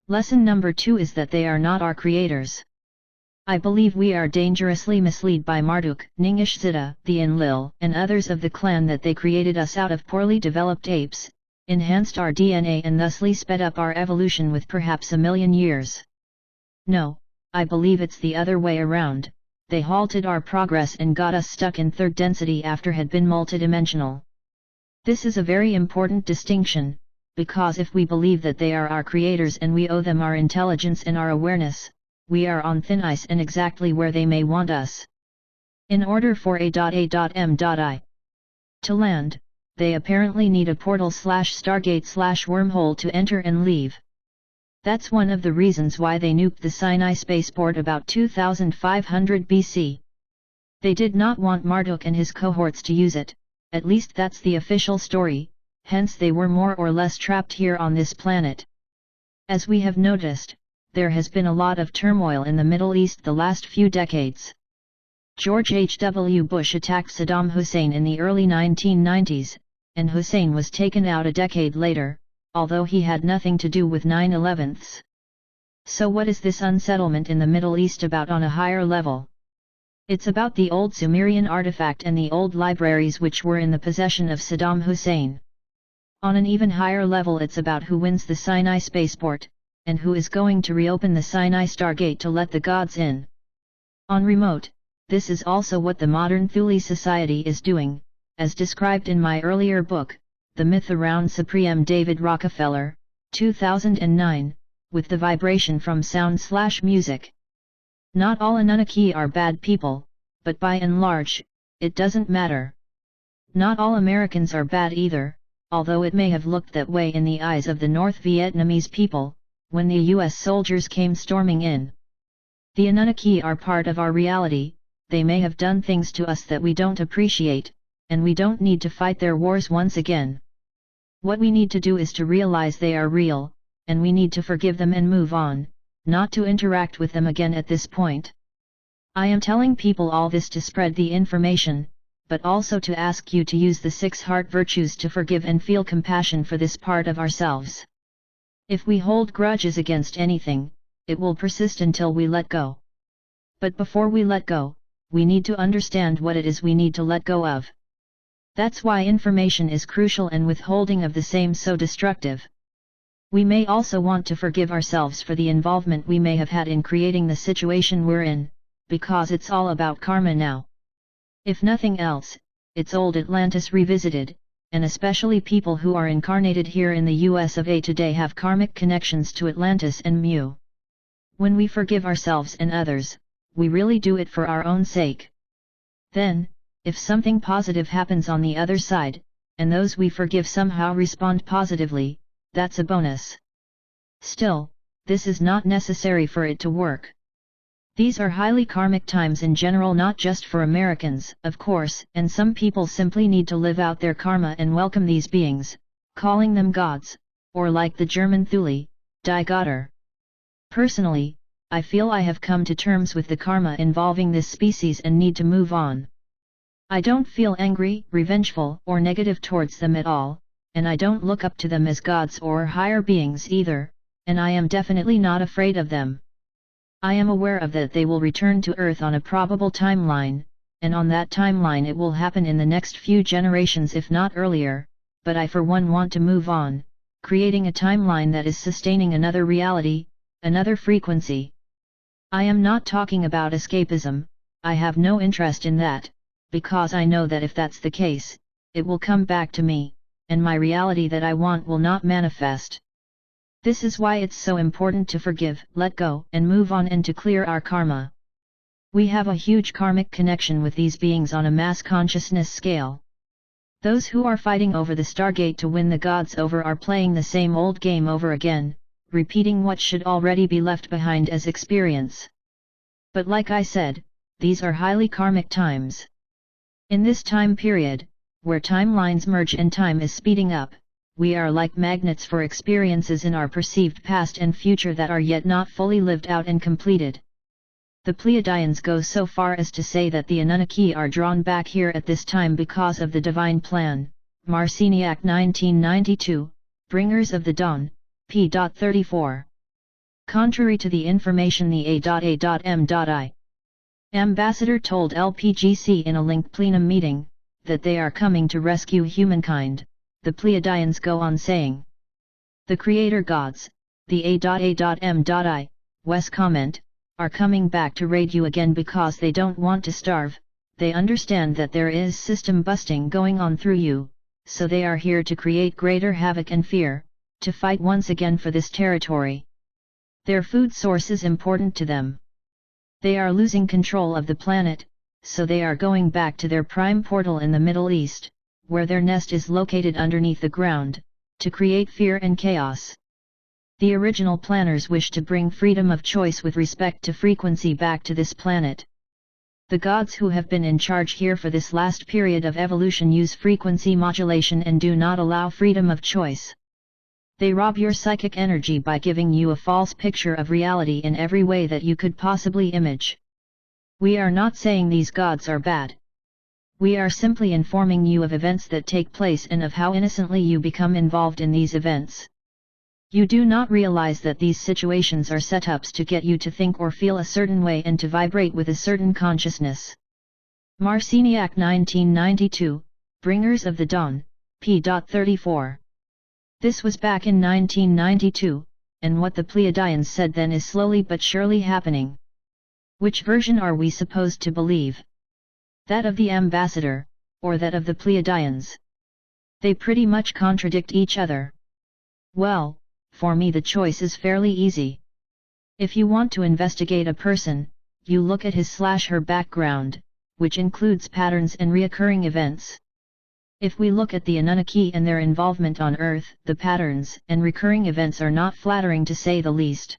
Lesson number 2 is that they are not our creators. I believe we are dangerously misled by Marduk, Ningishzida, the Enlil, and others of the clan that they created us out of poorly developed apes, enhanced our DNA and thusly sped up our evolution with perhaps 1,000,000 years. No, I believe it's the other way around. They halted our progress and got us stuck in third density after had been multidimensional. This is a very important distinction, because if we believe that they are our creators and we owe them our intelligence and our awareness, we are on thin ice and exactly where they may want us. In order for A.A.M.I. to land, they apparently need a portal/stargate/wormhole to enter and leave. That's one of the reasons why they nuked the Sinai spaceport about 2500 BC. They did not want Marduk and his cohorts to use it, at least that's the official story, hence they were more or less trapped here on this planet. As we have noticed, there has been a lot of turmoil in the Middle East the last few decades. George H.W. Bush attacked Saddam Hussein in the early 1990s, and Hussein was taken out a decade later, although he had nothing to do with 9/11s. So what is this unsettlement in the Middle East about on a higher level? It's about the old Sumerian artifact and the old libraries which were in the possession of Saddam Hussein. On an even higher level it's about who wins the Sinai spaceport, and who is going to reopen the Sinai Stargate to let the gods in. On remote, this is also what the modern Thule society is doing, as described in my earlier book, The Myth Around Supreme David Rockefeller, 2009, with the vibration from sound/music. Not all Anunnaki are bad people, but by and large, it doesn't matter. Not all Americans are bad either, although it may have looked that way in the eyes of the North Vietnamese people, when the US soldiers came storming in. The Anunnaki are part of our reality. They may have done things to us that we don't appreciate, and we don't need to fight their wars once again. What we need to do is to realize they are real, and we need to forgive them and move on, not to interact with them again at this point. I am telling people all this to spread the information, but also to ask you to use the 6 heart virtues to forgive and feel compassion for this part of ourselves. If we hold grudges against anything, it will persist until we let go. But before we let go, we need to understand what it is we need to let go of. That's why information is crucial and withholding of the same so destructive. We may also want to forgive ourselves for the involvement we may have had in creating the situation we're in, because it's all about karma now. If nothing else, it's old Atlantis revisited, and especially people who are incarnated here in the US of A today have karmic connections to Atlantis and Mu. When we forgive ourselves and others, we really do it for our own sake. Then, if something positive happens on the other side, and those we forgive somehow respond positively, that's a bonus. Still, this is not necessary for it to work. These are highly karmic times in general, not just for Americans, of course, and some people simply need to live out their karma and welcome these beings, calling them gods, or like the German Thule, die Götter. Personally, I feel I have come to terms with the karma involving this species and need to move on. I don't feel angry, revengeful, or negative towards them at all, and I don't look up to them as gods or higher beings either, and I am definitely not afraid of them. I am aware of that they will return to Earth on a probable timeline, and on that timeline it will happen in the next few generations if not earlier, but I for one want to move on, creating a timeline that is sustaining another reality, another frequency. I am not talking about escapism, I have no interest in that, because I know that if that's the case, it will come back to me, and my reality that I want will not manifest. This is why it's so important to forgive, let go, and move on and to clear our karma. We have a huge karmic connection with these beings on a mass consciousness scale. Those who are fighting over the Stargate to win the gods over are playing the same old game over again, repeating what should already be left behind as experience. But like I said, these are highly karmic times. In this time period, where timelines merge and time is speeding up, we are like magnets for experiences in our perceived past and future that are yet not fully lived out and completed. The Pleiadians go so far as to say that the Anunnaki are drawn back here at this time because of the divine plan. Marciniak 1992, Bringers of the Dawn, p. 34. Contrary to the information the A.A.M.I. ambassador told LPGC in a linked plenum meeting, that they are coming to rescue humankind, the Pleiadians go on saying. The creator gods, the A.A.M.I. Wes comment, are coming back to raid you again because they don't want to starve, they understand that there is system busting going on through you, so they are here to create greater havoc and fear, to fight once again for this territory. Their food source is important to them. They are losing control of the planet, so they are going back to their prime portal in the Middle East, where their nest is located underneath the ground, to create fear and chaos. The original planners wish to bring freedom of choice with respect to frequency back to this planet. The gods who have been in charge here for this last period of evolution use frequency modulation and do not allow freedom of choice. They rob your psychic energy by giving you a false picture of reality in every way that you could possibly image. We are not saying these gods are bad. We are simply informing you of events that take place and of how innocently you become involved in these events. You do not realize that these situations are setups to get you to think or feel a certain way and to vibrate with a certain consciousness. Marciniak 1992, Bringers of the Dawn, p. 34. This was back in 1992, and what the Pleiadians said then is slowly but surely happening. Which version are we supposed to believe? That of the ambassador, or that of the Pleiadians? They pretty much contradict each other. Well, for me the choice is fairly easy. If you want to investigate a person, you look at his/her background, which includes patterns and reoccurring events. If we look at the Anunnaki and their involvement on Earth, the patterns and recurring events are not flattering to say the least.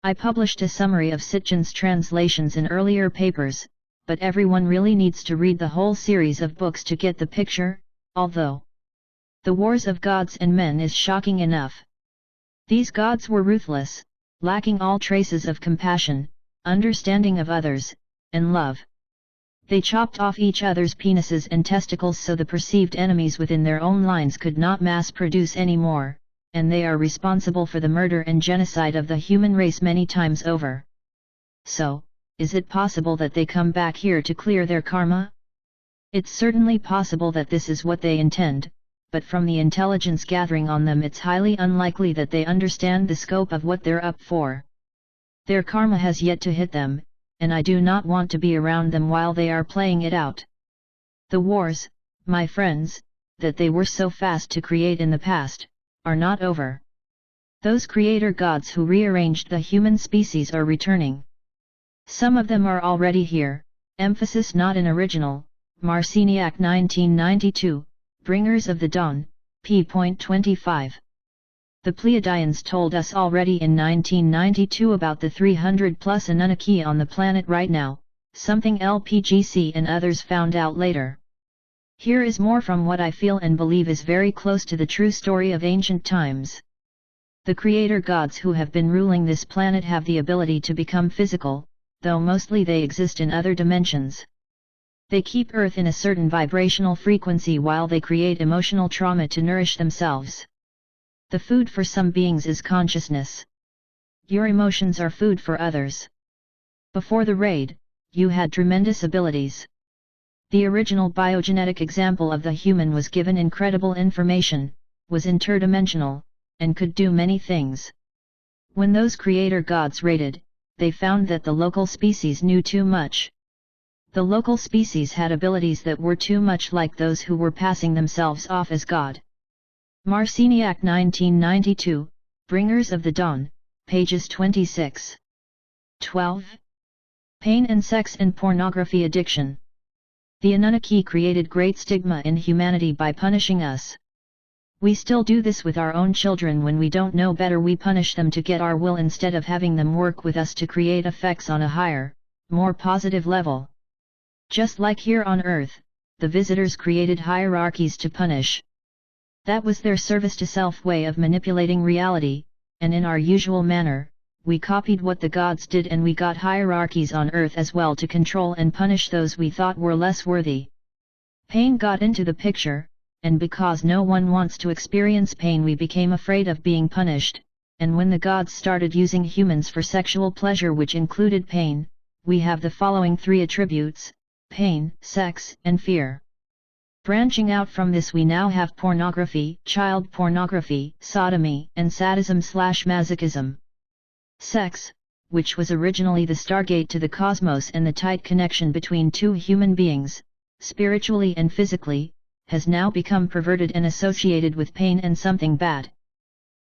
I published a summary of Sitchin's translations in earlier papers, but everyone really needs to read the whole series of books to get the picture, although The Wars of Gods and Men is shocking enough. These gods were ruthless, lacking all traces of compassion, understanding of others, and love. They chopped off each other's penises and testicles so the perceived enemies within their own lines could not mass produce any more, and they are responsible for the murder and genocide of the human race many times over. So, is it possible that they come back here to clear their karma? It's certainly possible that this is what they intend, but from the intelligence gathering on them it's highly unlikely that they understand the scope of what they're up for. Their karma has yet to hit them, and I do not want to be around them while they are playing it out. The wars, my friends, that they were so fast to create in the past, are not over. Those creator gods who rearranged the human species are returning. Some of them are already here, emphasis not in original, Marciniak 1992, Bringers of the Dawn, p.25. The Pleiadians told us already in 1992 about the 300+ Anunnaki on the planet right now, something LPGC and others found out later. Here is more from what I feel and believe is very close to the true story of ancient times. The creator gods who have been ruling this planet have the ability to become physical, though mostly they exist in other dimensions. They keep Earth in a certain vibrational frequency while they create emotional trauma to nourish themselves. The food for some beings is consciousness. Your emotions are food for others. Before the raid, you had tremendous abilities. The original biogenetic example of the human was given incredible information, was interdimensional, and could do many things. When those creator gods raided, they found that the local species knew too much. The local species had abilities that were too much like those who were passing themselves off as God. Marciniak 1992, Bringers of the Dawn, pages 26. 12. Pain and sex and pornography addiction. The Anunnaki created great stigma in humanity by punishing us. We still do this with our own children. When we don't know better, we punish them to get our will instead of having them work with us to create effects on a higher, more positive level. Just like here on Earth, the visitors created hierarchies to punish. That was their service to self way of manipulating reality, and in our usual manner, we copied what the gods did and we got hierarchies on Earth as well to control and punish those we thought were less worthy. Pain got into the picture, and because no one wants to experience pain, we became afraid of being punished, and when the gods started using humans for sexual pleasure, which included pain, we have the following three attributes: pain, sex, and fear. Branching out from this, we now have pornography, child pornography, sodomy, and sadism/masochism. Sex, which was originally the stargate to the cosmos and the tight connection between two human beings, spiritually and physically, has now become perverted and associated with pain and something bad.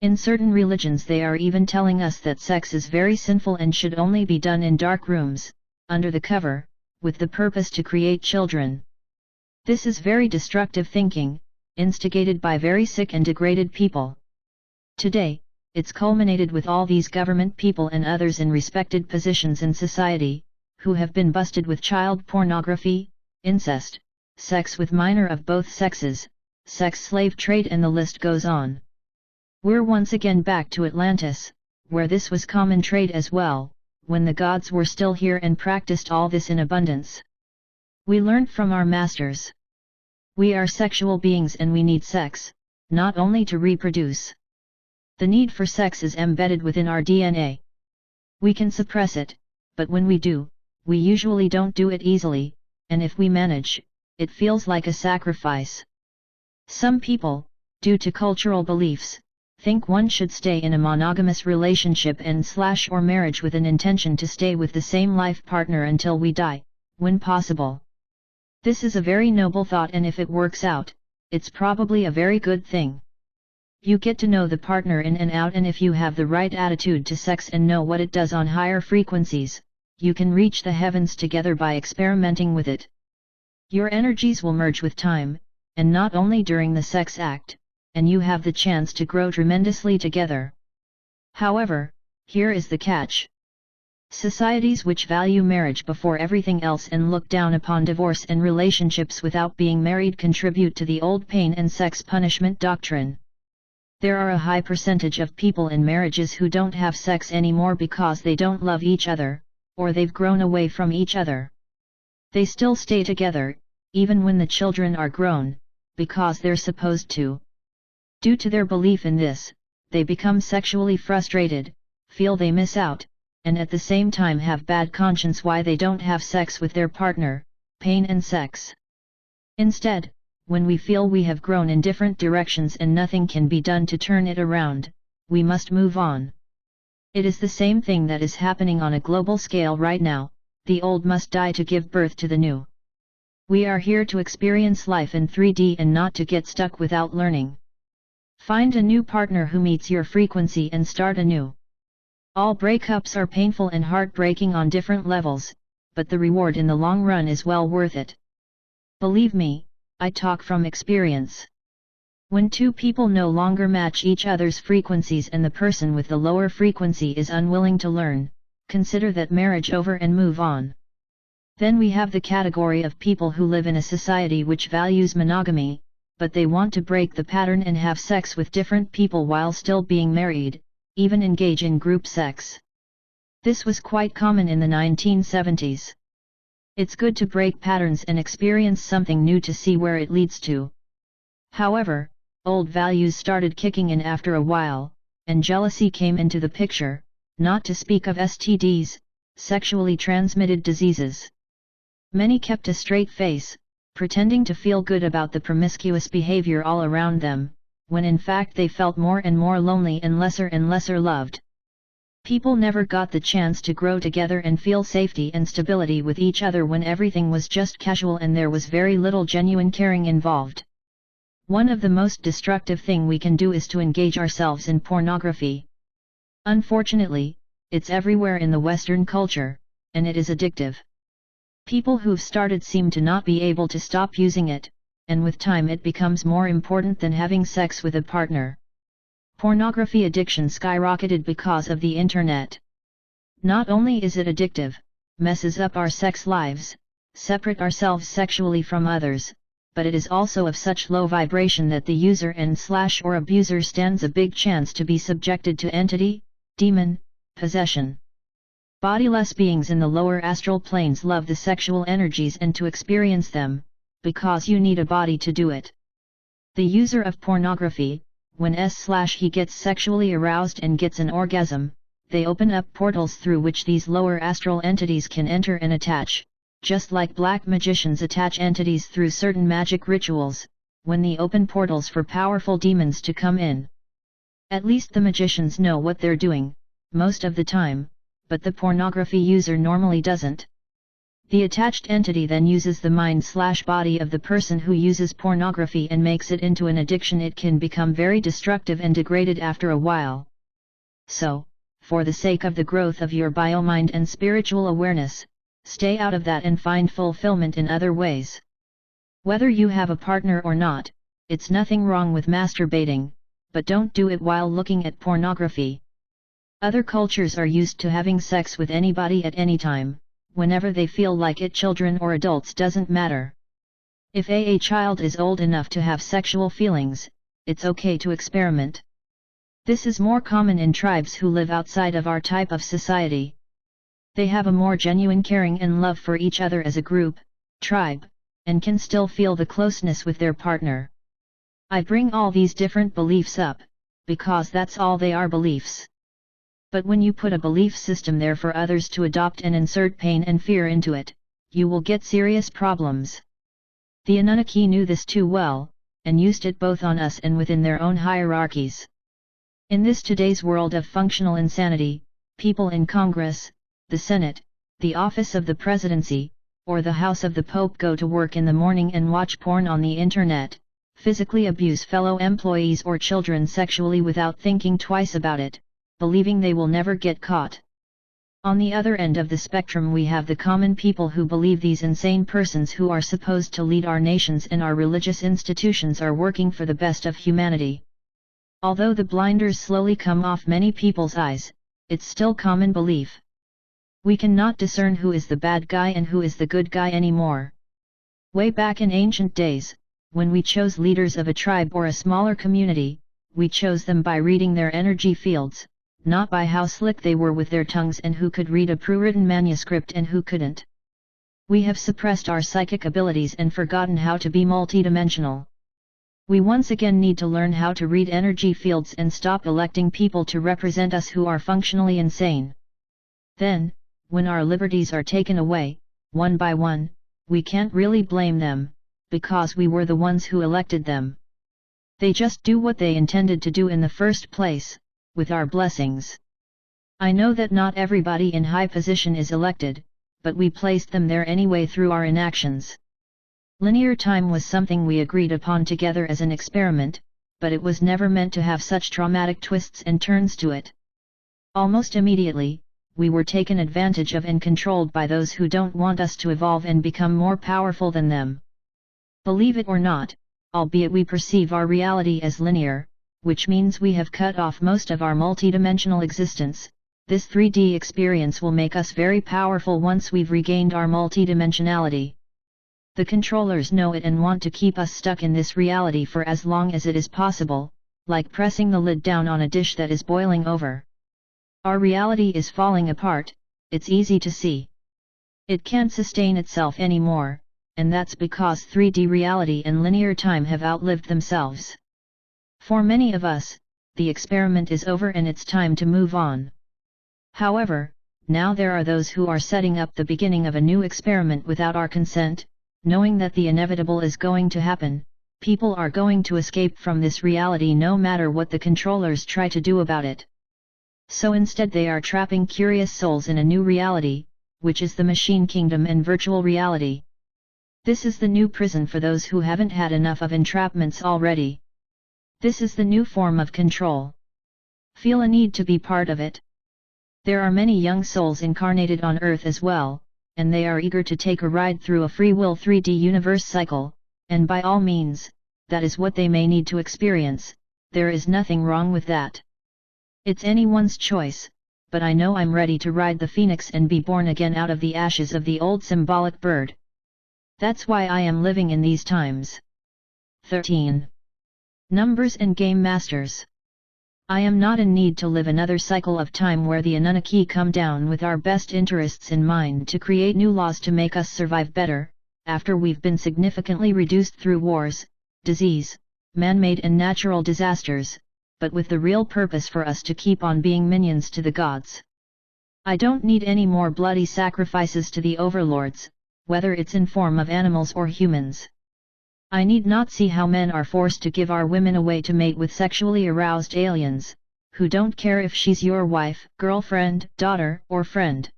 In certain religions they are even telling us that sex is very sinful and should only be done in dark rooms, under the cover, with the purpose to create children. This is very destructive thinking, instigated by very sick and degraded people. Today, it's culminated with all these government people and others in respected positions in society, who have been busted with child pornography, incest, sex with minor of both sexes, sex slave trade, and the list goes on. We're once again back to Atlantis, where this was common trade as well, when the gods were still here and practiced all this in abundance. We learned from our masters. We are sexual beings and we need sex, not only to reproduce. The need for sex is embedded within our DNA. We can suppress it, but when we do, we usually don't do it easily, and if we manage, it feels like a sacrifice. Some people, due to cultural beliefs, think one should stay in a monogamous relationship and/or marriage with an intention to stay with the same life partner until we die, when possible. This is a very noble thought, and if it works out, it's probably a very good thing. You get to know the partner in and out, and if you have the right attitude to sex and know what it does on higher frequencies, you can reach the heavens together by experimenting with it. Your energies will merge with time, and not only during the sex act, and you have the chance to grow tremendously together. However, here is the catch. Societies which value marriage before everything else and look down upon divorce and relationships without being married contribute to the old pain and sex punishment doctrine. There are a high percentage of people in marriages who don't have sex anymore because they don't love each other, or they've grown away from each other. They still stay together, even when the children are grown, because they're supposed to. Due to their belief in this, they become sexually frustrated, feel they miss out, and at the same time have bad conscience why they don't have sex with their partner, pain and sex. Instead, when we feel we have grown in different directions and nothing can be done to turn it around, we must move on. It is the same thing that is happening on a global scale right now, the old must die to give birth to the new. We are here to experience life in 3D and not to get stuck without learning. Find a new partner who meets your frequency and start anew. All breakups are painful and heartbreaking on different levels, but the reward in the long run is well worth it. Believe me, I talk from experience. When two people no longer match each other's frequencies and the person with the lower frequency is unwilling to learn, consider that marriage over and move on. Then we have the category of people who live in a society which values monogamy, but they want to break the pattern and have sex with different people while still being married, even engage in group sex. This was quite common in the 1970s. It's good to break patterns and experience something new to see where it leads to. However, old values started kicking in after a while, and jealousy came into the picture, not to speak of STDs, sexually transmitted diseases. Many kept a straight face, pretending to feel good about the promiscuous behavior all around them, when in fact they felt more and more lonely and lesser loved. People never got the chance to grow together and feel safety and stability with each other when everything was just casual and there was very little genuine caring involved. One of the most destructive thing we can do is to engage ourselves in pornography. Unfortunately, it's everywhere in the Western culture, and it is addictive. People who've started seem to not be able to stop using it, and with time it becomes more important than having sex with a partner. Pornography addiction skyrocketed because of the internet. Not only is it addictive, messes up our sex lives, separate ourselves sexually from others, but it is also of such low vibration that the user and/or abuser stands a big chance to be subjected to entity, demon, possession. Bodiless beings in the lower astral planes love the sexual energies and to experience them, because you need a body to do it. The user of pornography, when he gets sexually aroused and gets an orgasm, they open up portals through which these lower astral entities can enter and attach, just like black magicians attach entities through certain magic rituals, when they open portals for powerful demons to come in. At least the magicians know what they're doing, most of the time, but the pornography user normally doesn't. The attached entity then uses the mind/body of the person who uses pornography and makes it into an addiction. It can become very destructive and degraded after a while. So, for the sake of the growth of your biomind and spiritual awareness, stay out of that and find fulfillment in other ways. Whether you have a partner or not, it's nothing wrong with masturbating, but don't do it while looking at pornography. Other cultures are used to having sex with anybody at any time, whenever they feel like it. Children or adults doesn't matter. If a child is old enough to have sexual feelings, it's okay to experiment. This is more common in tribes who live outside of our type of society. They have a more genuine caring and love for each other as a group, tribe, and can still feel the closeness with their partner. I bring all these different beliefs up, because that's all they are, beliefs. But when you put a belief system there for others to adopt and insert pain and fear into it, you will get serious problems. The Anunnaki knew this too well, and used it both on us and within their own hierarchies. In this today's world of functional insanity, people in Congress, the Senate, the office of the presidency, or the house of the Pope go to work in the morning and watch porn on the internet, physically abuse fellow employees or children sexually without thinking twice about it, believing they will never get caught. On the other end of the spectrum we have the common people who believe these insane persons who are supposed to lead our nations and our religious institutions are working for the best of humanity. Although the blinders slowly come off many people's eyes, it's still common belief. We cannot discern who is the bad guy and who is the good guy anymore. Way back in ancient days, when we chose leaders of a tribe or a smaller community, we chose them by reading their energy fields, not by how slick they were with their tongues and who could read a pre-written manuscript and who couldn't. We have suppressed our psychic abilities and forgotten how to be multidimensional. We once again need to learn how to read energy fields and stop electing people to represent us who are functionally insane. Then, when our liberties are taken away, one by one, we can't really blame them, because we were the ones who elected them. They just do what they intended to do in the first place, with our blessings. I know that not everybody in high position is elected, but we placed them there anyway through our inactions. Linear time was something we agreed upon together as an experiment, but it was never meant to have such dramatic twists and turns to it. Almost immediately, we were taken advantage of and controlled by those who don't want us to evolve and become more powerful than them. Believe it or not, albeit we perceive our reality as linear, which means we have cut off most of our multidimensional existence, this 3D experience will make us very powerful once we've regained our multidimensionality. The controllers know it and want to keep us stuck in this reality for as long as it is possible, like pressing the lid down on a dish that is boiling over. Our reality is falling apart, it's easy to see. It can't sustain itself anymore, and that's because 3D reality and linear time have outlived themselves. For many of us, the experiment is over and it's time to move on. However, now there are those who are setting up the beginning of a new experiment without our consent, knowing that the inevitable is going to happen. People are going to escape from this reality no matter what the controllers try to do about it. So instead they are trapping curious souls in a new reality, which is the machine kingdom and virtual reality. This is the new prison for those who haven't had enough of entrapments already. This is the new form of control. Feel a need to be part of it? There are many young souls incarnated on Earth as well, and they are eager to take a ride through a free will 3D universe cycle, and by all means, that is what they may need to experience. There is nothing wrong with that. It's anyone's choice, but I know I'm ready to ride the phoenix and be born again out of the ashes of the old symbolic bird. That's why I am living in these times. 13. Numbers and Game Masters. I am not in need to live another cycle of time where the Anunnaki come down with our best interests in mind to create new laws to make us survive better, after we've been significantly reduced through wars, disease, man-made and natural disasters, but with the real purpose for us to keep on being minions to the gods. I don't need any more bloody sacrifices to the overlords, whether it's in form of animals or humans. I need not see how men are forced to give our women away to mate with sexually aroused aliens, who don't care if she's your wife, girlfriend, daughter, or friend.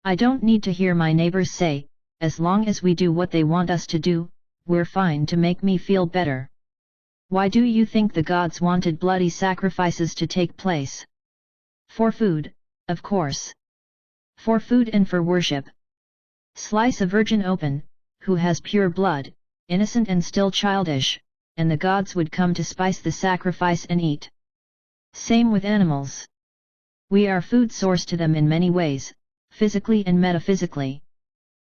I don't need to hear my neighbors say, as long as we do what they want us to do, we're fine to make me feel better. Why do you think the gods wanted bloody sacrifices to take place? For food, of course. For food and for worship. Slice a virgin open, who has pure blood, innocent and still childish, and the gods would come to spice the sacrifice and eat. Same with animals. We are food source to them in many ways, physically and metaphysically.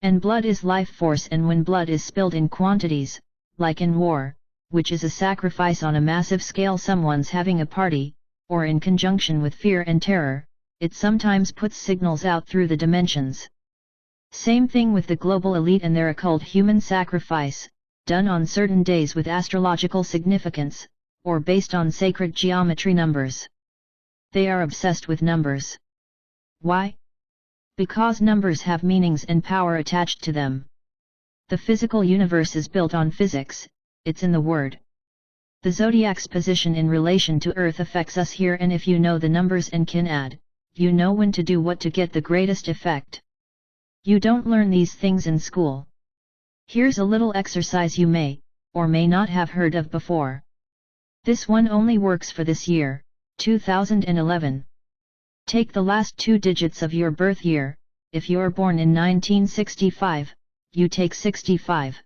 And blood is life force, and when blood is spilled in quantities, like in war, which is a sacrifice on a massive scale, someone's having a party, or in conjunction with fear and terror, it sometimes puts signals out through the dimensions. Same thing with the global elite and their occult human sacrifice, done on certain days with astrological significance, or based on sacred geometry numbers. They are obsessed with numbers. Why? Because numbers have meanings and power attached to them. The physical universe is built on physics, it's in the word. The zodiac's position in relation to Earth affects us here, and if you know the numbers and can add, you know when to do what to get the greatest effect. You don't learn these things in school. Here's a little exercise you may, or may not have heard of before. This one only works for this year, 2011. Take the last 2 digits of your birth year. If you're born in 1965, you take 65.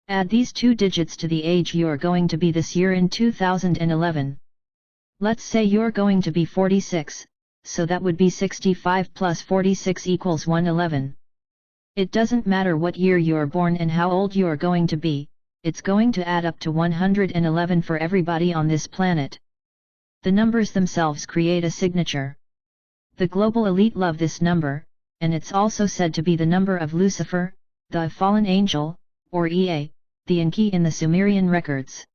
Add these 2 digits to the age you're going to be this year in 2011. Let's say you're going to be 46, so that would be 65 plus 46 equals 111. It doesn't matter what year you're born and how old you're going to be, it's going to add up to 111 for everybody on this planet. The numbers themselves create a signature. The global elite love this number, and it's also said to be the number of Lucifer, the fallen angel, or Ea, the Enki in the Sumerian records.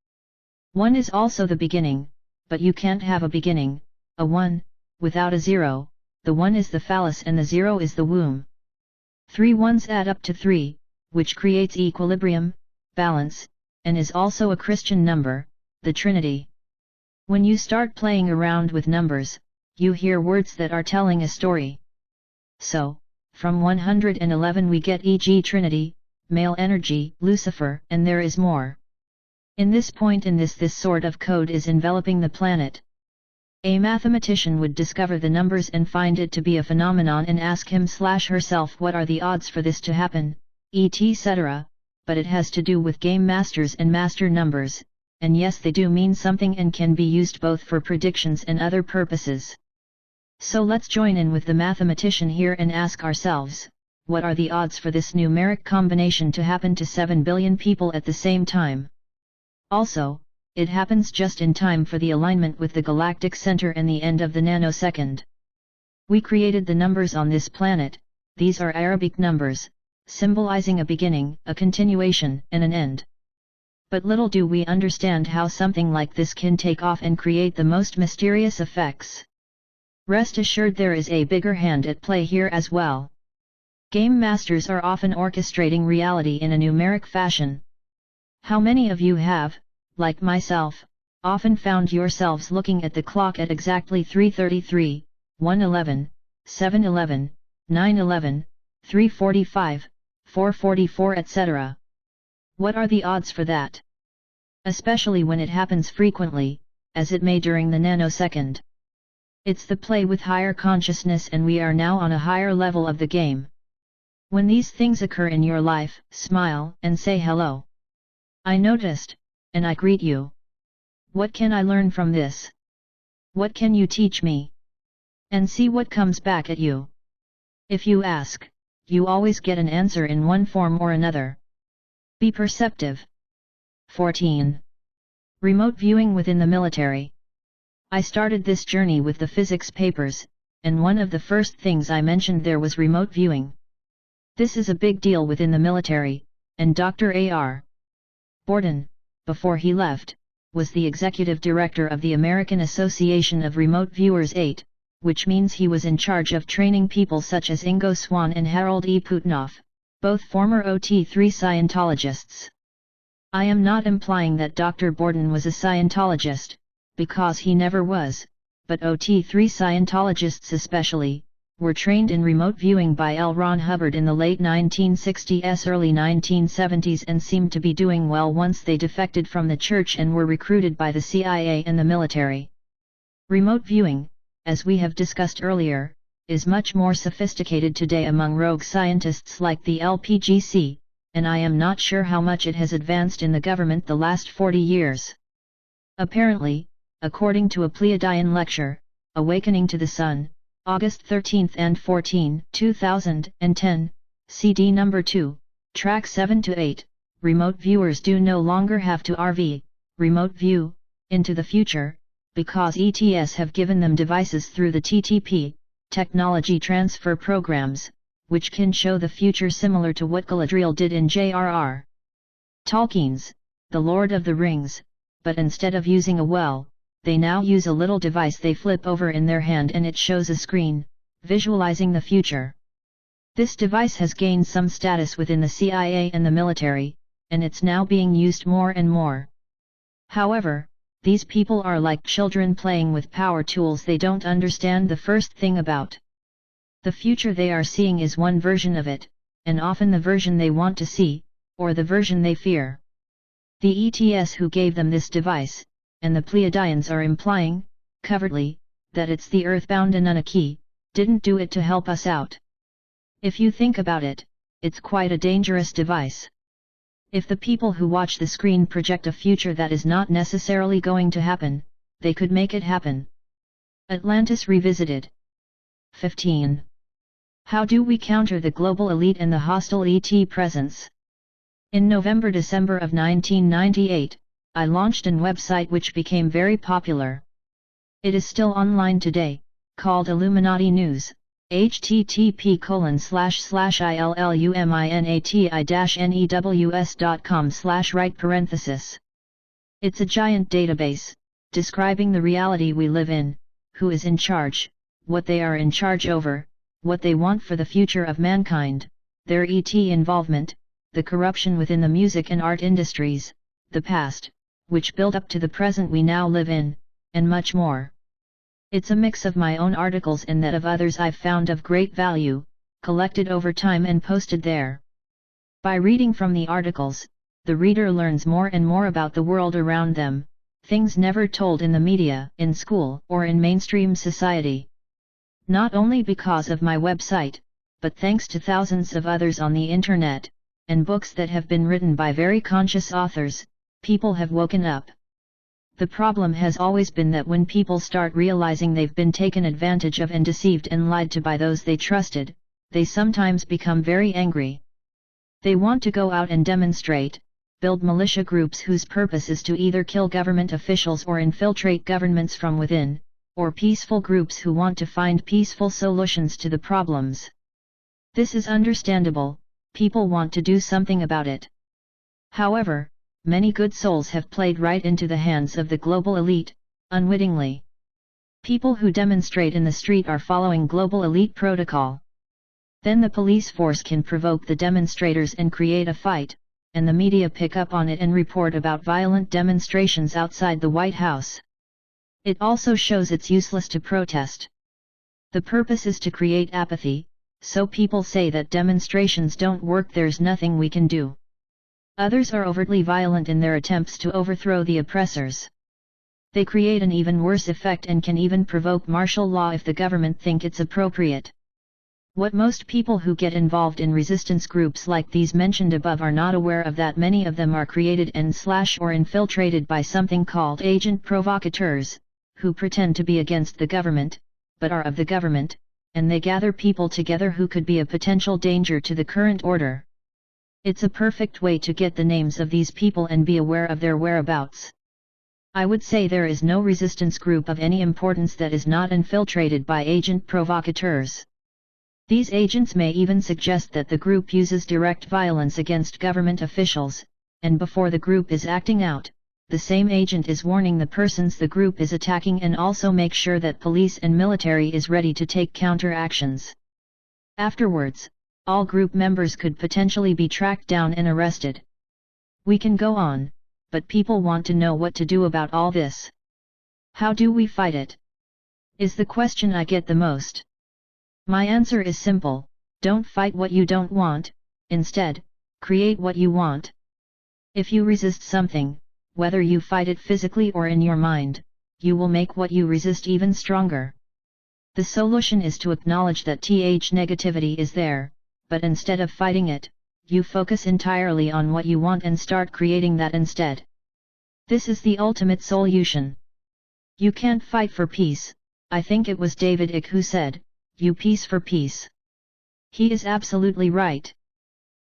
1 is also the beginning, but you can't have a beginning, a 1, without a 0, the 1 is the phallus and the 0 is the womb. 3 ones add up to 3, which creates equilibrium, balance, and is also a Christian number, the Trinity. When you start playing around with numbers, you hear words that are telling a story. So, from 111 we get e.g. Trinity, male energy, Lucifer, and there is more. In this point in this sort of code is enveloping the planet. A mathematician would discover the numbers and find it to be a phenomenon and ask him/herself what are the odds for this to happen, etc., but it has to do with game masters and master numbers, and yes, they do mean something and can be used both for predictions and other purposes. So let's join in with the mathematician here and ask ourselves, what are the odds for this numeric combination to happen to 7 billion people at the same time? Also, it happens just in time for the alignment with the galactic center and the end of the nanosecond. We created the numbers on this planet, these are Arabic numbers, symbolizing a beginning, a continuation, and an end. But little do we understand how something like this can take off and create the most mysterious effects. Rest assured there is a bigger hand at play here as well. Game masters are often orchestrating reality in a numeric fashion. How many of you have, like myself, often found yourselves looking at the clock at exactly 3:33, 1:11, 7:11, 9:11, 3:45, 4:44 etc. What are the odds for that? Especially when it happens frequently, as it may during the nanosecond. It's the play with higher consciousness and we are now on a higher level of the game. When these things occur in your life, smile and say hello. I noticed, and I greet you. What can I learn from this? What can you teach me? And see what comes back at you. If you ask, you always get an answer in one form or another. Be perceptive. 14. Remote viewing within the military. I started this journey with the physics papers, and one of the first things I mentioned there was remote viewing. This is a big deal within the military, and Dr. A.R. Borden, before he left, was the executive director of the American Association of Remote Viewers 8, which means he was in charge of training people such as Ingo Swann and Harold E. Putinoff, both former OT3 Scientologists. I am not implying that Dr. Borden was a Scientologist, because he never was, but OT3 Scientologists especially, were trained in remote viewing by L. Ron Hubbard in the late 1960s early 1970s and seemed to be doing well once they defected from the church and were recruited by the CIA and the military. Remote viewing, as we have discussed earlier, is much more sophisticated today among rogue scientists like the LPGC, and I am not sure how much it has advanced in the government the last 40 years. Apparently, according to a Pleiadian lecture, Awakening to the Sun, August 13 and 14, 2010, CD number 2, track 7-8, remote viewers do no longer have to RV, remote view, into the future, because ETS have given them devices through the TTP, Technology Transfer Programs, which can show the future similar to what Galadriel did in J.R.R. Tolkien's The Lord of the Rings, but instead of using a well, they now use a little device they flip over in their hand and it shows a screen, visualizing the future. This device has gained some status within the CIA and the military, and it's now being used more and more. However, these people are like children playing with power tools they don't understand the first thing about. The future they are seeing is one version of it, and often the version they want to see, or the version they fear. The ETS who gave them this device, and the Pleiadians are implying, covertly, that it's the earthbound Anunnaki, didn't do it to help us out. If you think about it, it's quite a dangerous device. If the people who watch the screen project a future that is not necessarily going to happen, they could make it happen. Atlantis Revisited. 15. How do we counter the global elite and the hostile ET presence? In November-December of 1998, I launched an website which became very popular. It is still online today, called Illuminati News, http://illuminati-news.com/right-. It's a giant database, describing the reality we live in, who is in charge, what they are in charge over, what they want for the future of mankind, their ET involvement, the corruption within the music and art industries, the past, which built up to the present we now live in, and much more. It's a mix of my own articles and that of others I've found of great value, collected over time and posted there. By reading from the articles, the reader learns more and more about the world around them, things never told in the media, in school, or in mainstream society. Not only because of my website, but thanks to thousands of others on the internet, and books that have been written by very conscious authors, people have woken up. The problem has always been that when people start realizing they've been taken advantage of and deceived and lied to by those they trusted, they sometimes become very angry. They want to go out and demonstrate, build militia groups whose purpose is to either kill government officials or infiltrate governments from within, or peaceful groups who want to find peaceful solutions to the problems. This is understandable, people want to do something about it. However, many good souls have played right into the hands of the global elite, unwittingly. People who demonstrate in the street are following global elite protocol. Then the police force can provoke the demonstrators and create a fight, and the media pick up on it and report about violent demonstrations outside the White House. It also shows it's useless to protest. The purpose is to create apathy, so people say that demonstrations don't work, there's nothing we can do. Others are overtly violent in their attempts to overthrow the oppressors. They create an even worse effect and can even provoke martial law if the government think it's appropriate. What most people who get involved in resistance groups like these mentioned above are not aware of that many of them are created and/or infiltrated by something called agent provocateurs, who pretend to be against the government, but are of the government, and they gather people together who could be a potential danger to the current order. It's a perfect way to get the names of these people and be aware of their whereabouts. I would say there is no resistance group of any importance that is not infiltrated by agent provocateurs. These agents may even suggest that the group uses direct violence against government officials, and before the group is acting out, the same agent is warning the persons the group is attacking and also make sure that police and military is ready to take counter-actions. Afterwards, all group members could potentially be tracked down and arrested. We can go on, but people want to know what to do about all this. How do we fight it? Is the question I get the most. My answer is simple: don't fight what you don't want, instead, create what you want. If you resist something, whether you fight it physically or in your mind, you will make what you resist even stronger. The solution is to acknowledge that negativity is there, but instead of fighting it, you focus entirely on what you want and start creating that instead. This is the ultimate solution. You can't fight for peace. I think it was David Icke who said, "You peace for peace." He is absolutely right.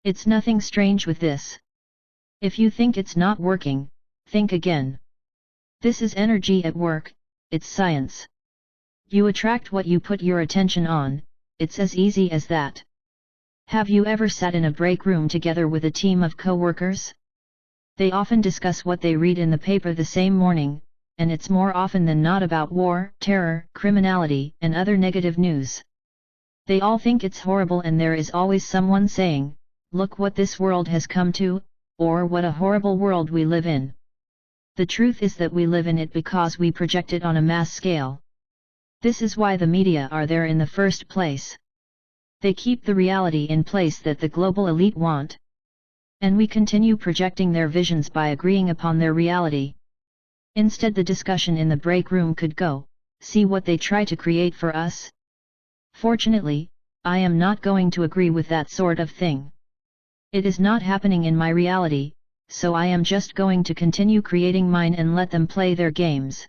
It's nothing strange with this. If you think it's not working, think again. This is energy at work, it's science. You attract what you put your attention on, it's as easy as that. Have you ever sat in a break room together with a team of co-workers? They often discuss what they read in the paper the same morning, and it's more often than not about war, terror, criminality, and other negative news. They all think it's horrible and there is always someone saying, "Look what this world has come to," or "What a horrible world we live in." The truth is that we live in it because we project it on a mass scale. This is why the media are there in the first place. They keep the reality in place that the global elite want. And we continue projecting their visions by agreeing upon their reality. Instead, the discussion in the break room could go, see what they try to create for us? Fortunately, I am not going to agree with that sort of thing. It is not happening in my reality, so I am just going to continue creating mine and let them play their games.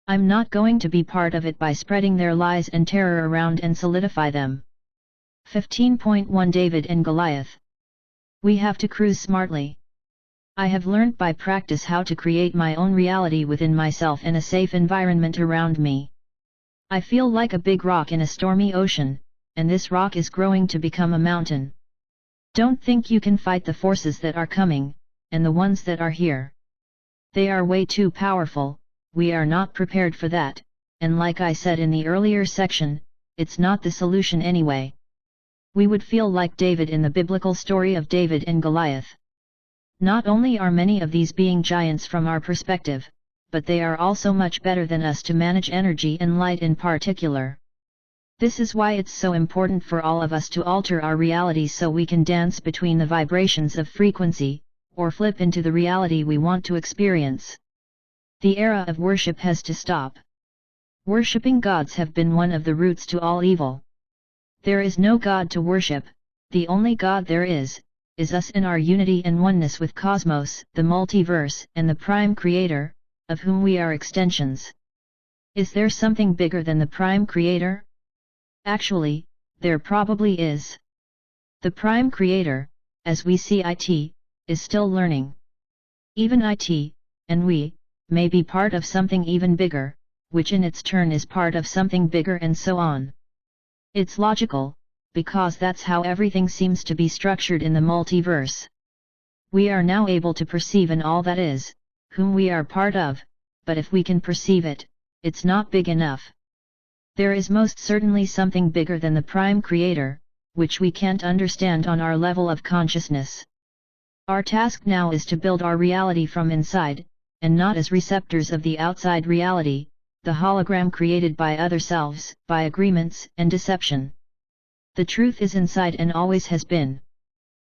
I'm not going to be part of it by spreading their lies and terror around and solidify them. 15.1 David and Goliath. We have to cruise smartly. I have learned by practice how to create my own reality within myself and a safe environment around me. I feel like a big rock in a stormy ocean, and this rock is growing to become a mountain. Don't think you can fight the forces that are coming, and the ones that are here. They are way too powerful, we are not prepared for that, and like I said in the earlier section, it's not the solution anyway. We would feel like David in the biblical story of David and Goliath. Not only are many of these being giants from our perspective, but they are also much better than us to manage energy and light in particular. This is why it's so important for all of us to alter our realities so we can dance between the vibrations of frequency, or flip into the reality we want to experience. The era of worship has to stop. Worshipping gods have been one of the roots to all evil. There is no God to worship, the only God there is us in our unity and oneness with Cosmos, the multiverse, and the Prime Creator, of whom we are extensions. Is there something bigger than the Prime Creator? Actually, there probably is. The Prime Creator, as we see it, is still learning. Even it, and we, may be part of something even bigger, which in its turn is part of something bigger and so on. It's logical, because that's how everything seems to be structured in the multiverse. We are now able to perceive in all that is, whom we are part of, but if we can perceive it, it's not big enough. There is most certainly something bigger than the Prime Creator, which we can't understand on our level of consciousness. Our task now is to build our reality from inside, and not as receptors of the outside reality, the hologram created by other selves, by agreements and deception. The truth is inside and always has been.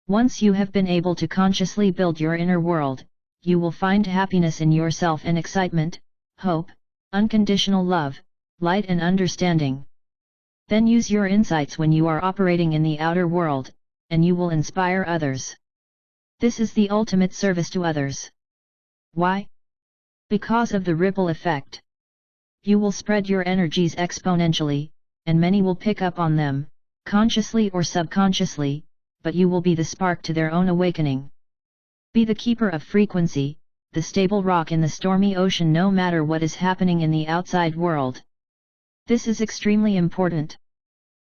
Once you have been able to consciously build your inner world, you will find happiness in yourself and excitement, hope, unconditional love, light and understanding. Then use your insights when you are operating in the outer world, and you will inspire others. This is the ultimate service to others. Why? Because of the ripple effect. You will spread your energies exponentially, and many will pick up on them, consciously or subconsciously, but you will be the spark to their own awakening. Be the keeper of frequency, the stable rock in the stormy ocean no matter what is happening in the outside world. This is extremely important.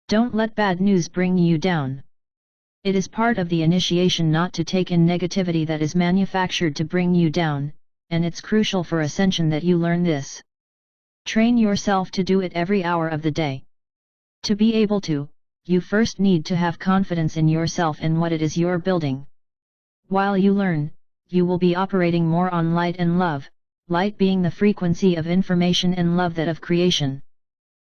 Don't let bad news bring you down. It is part of the initiation not to take in negativity that is manufactured to bring you down, and it's crucial for ascension that you learn this. Train yourself to do it every hour of the day. To be able to, you first need to have confidence in yourself and what it is you're building. While you learn, you will be operating more on light and love, light being the frequency of information and love that of creation.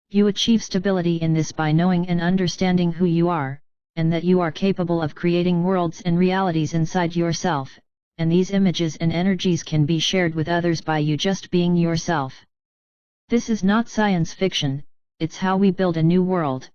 You achieve stability in this by knowing and understanding who you are, and that you are capable of creating worlds and realities inside yourself, and these images and energies can be shared with others by you just being yourself. This is not science fiction, it's how we build a new world.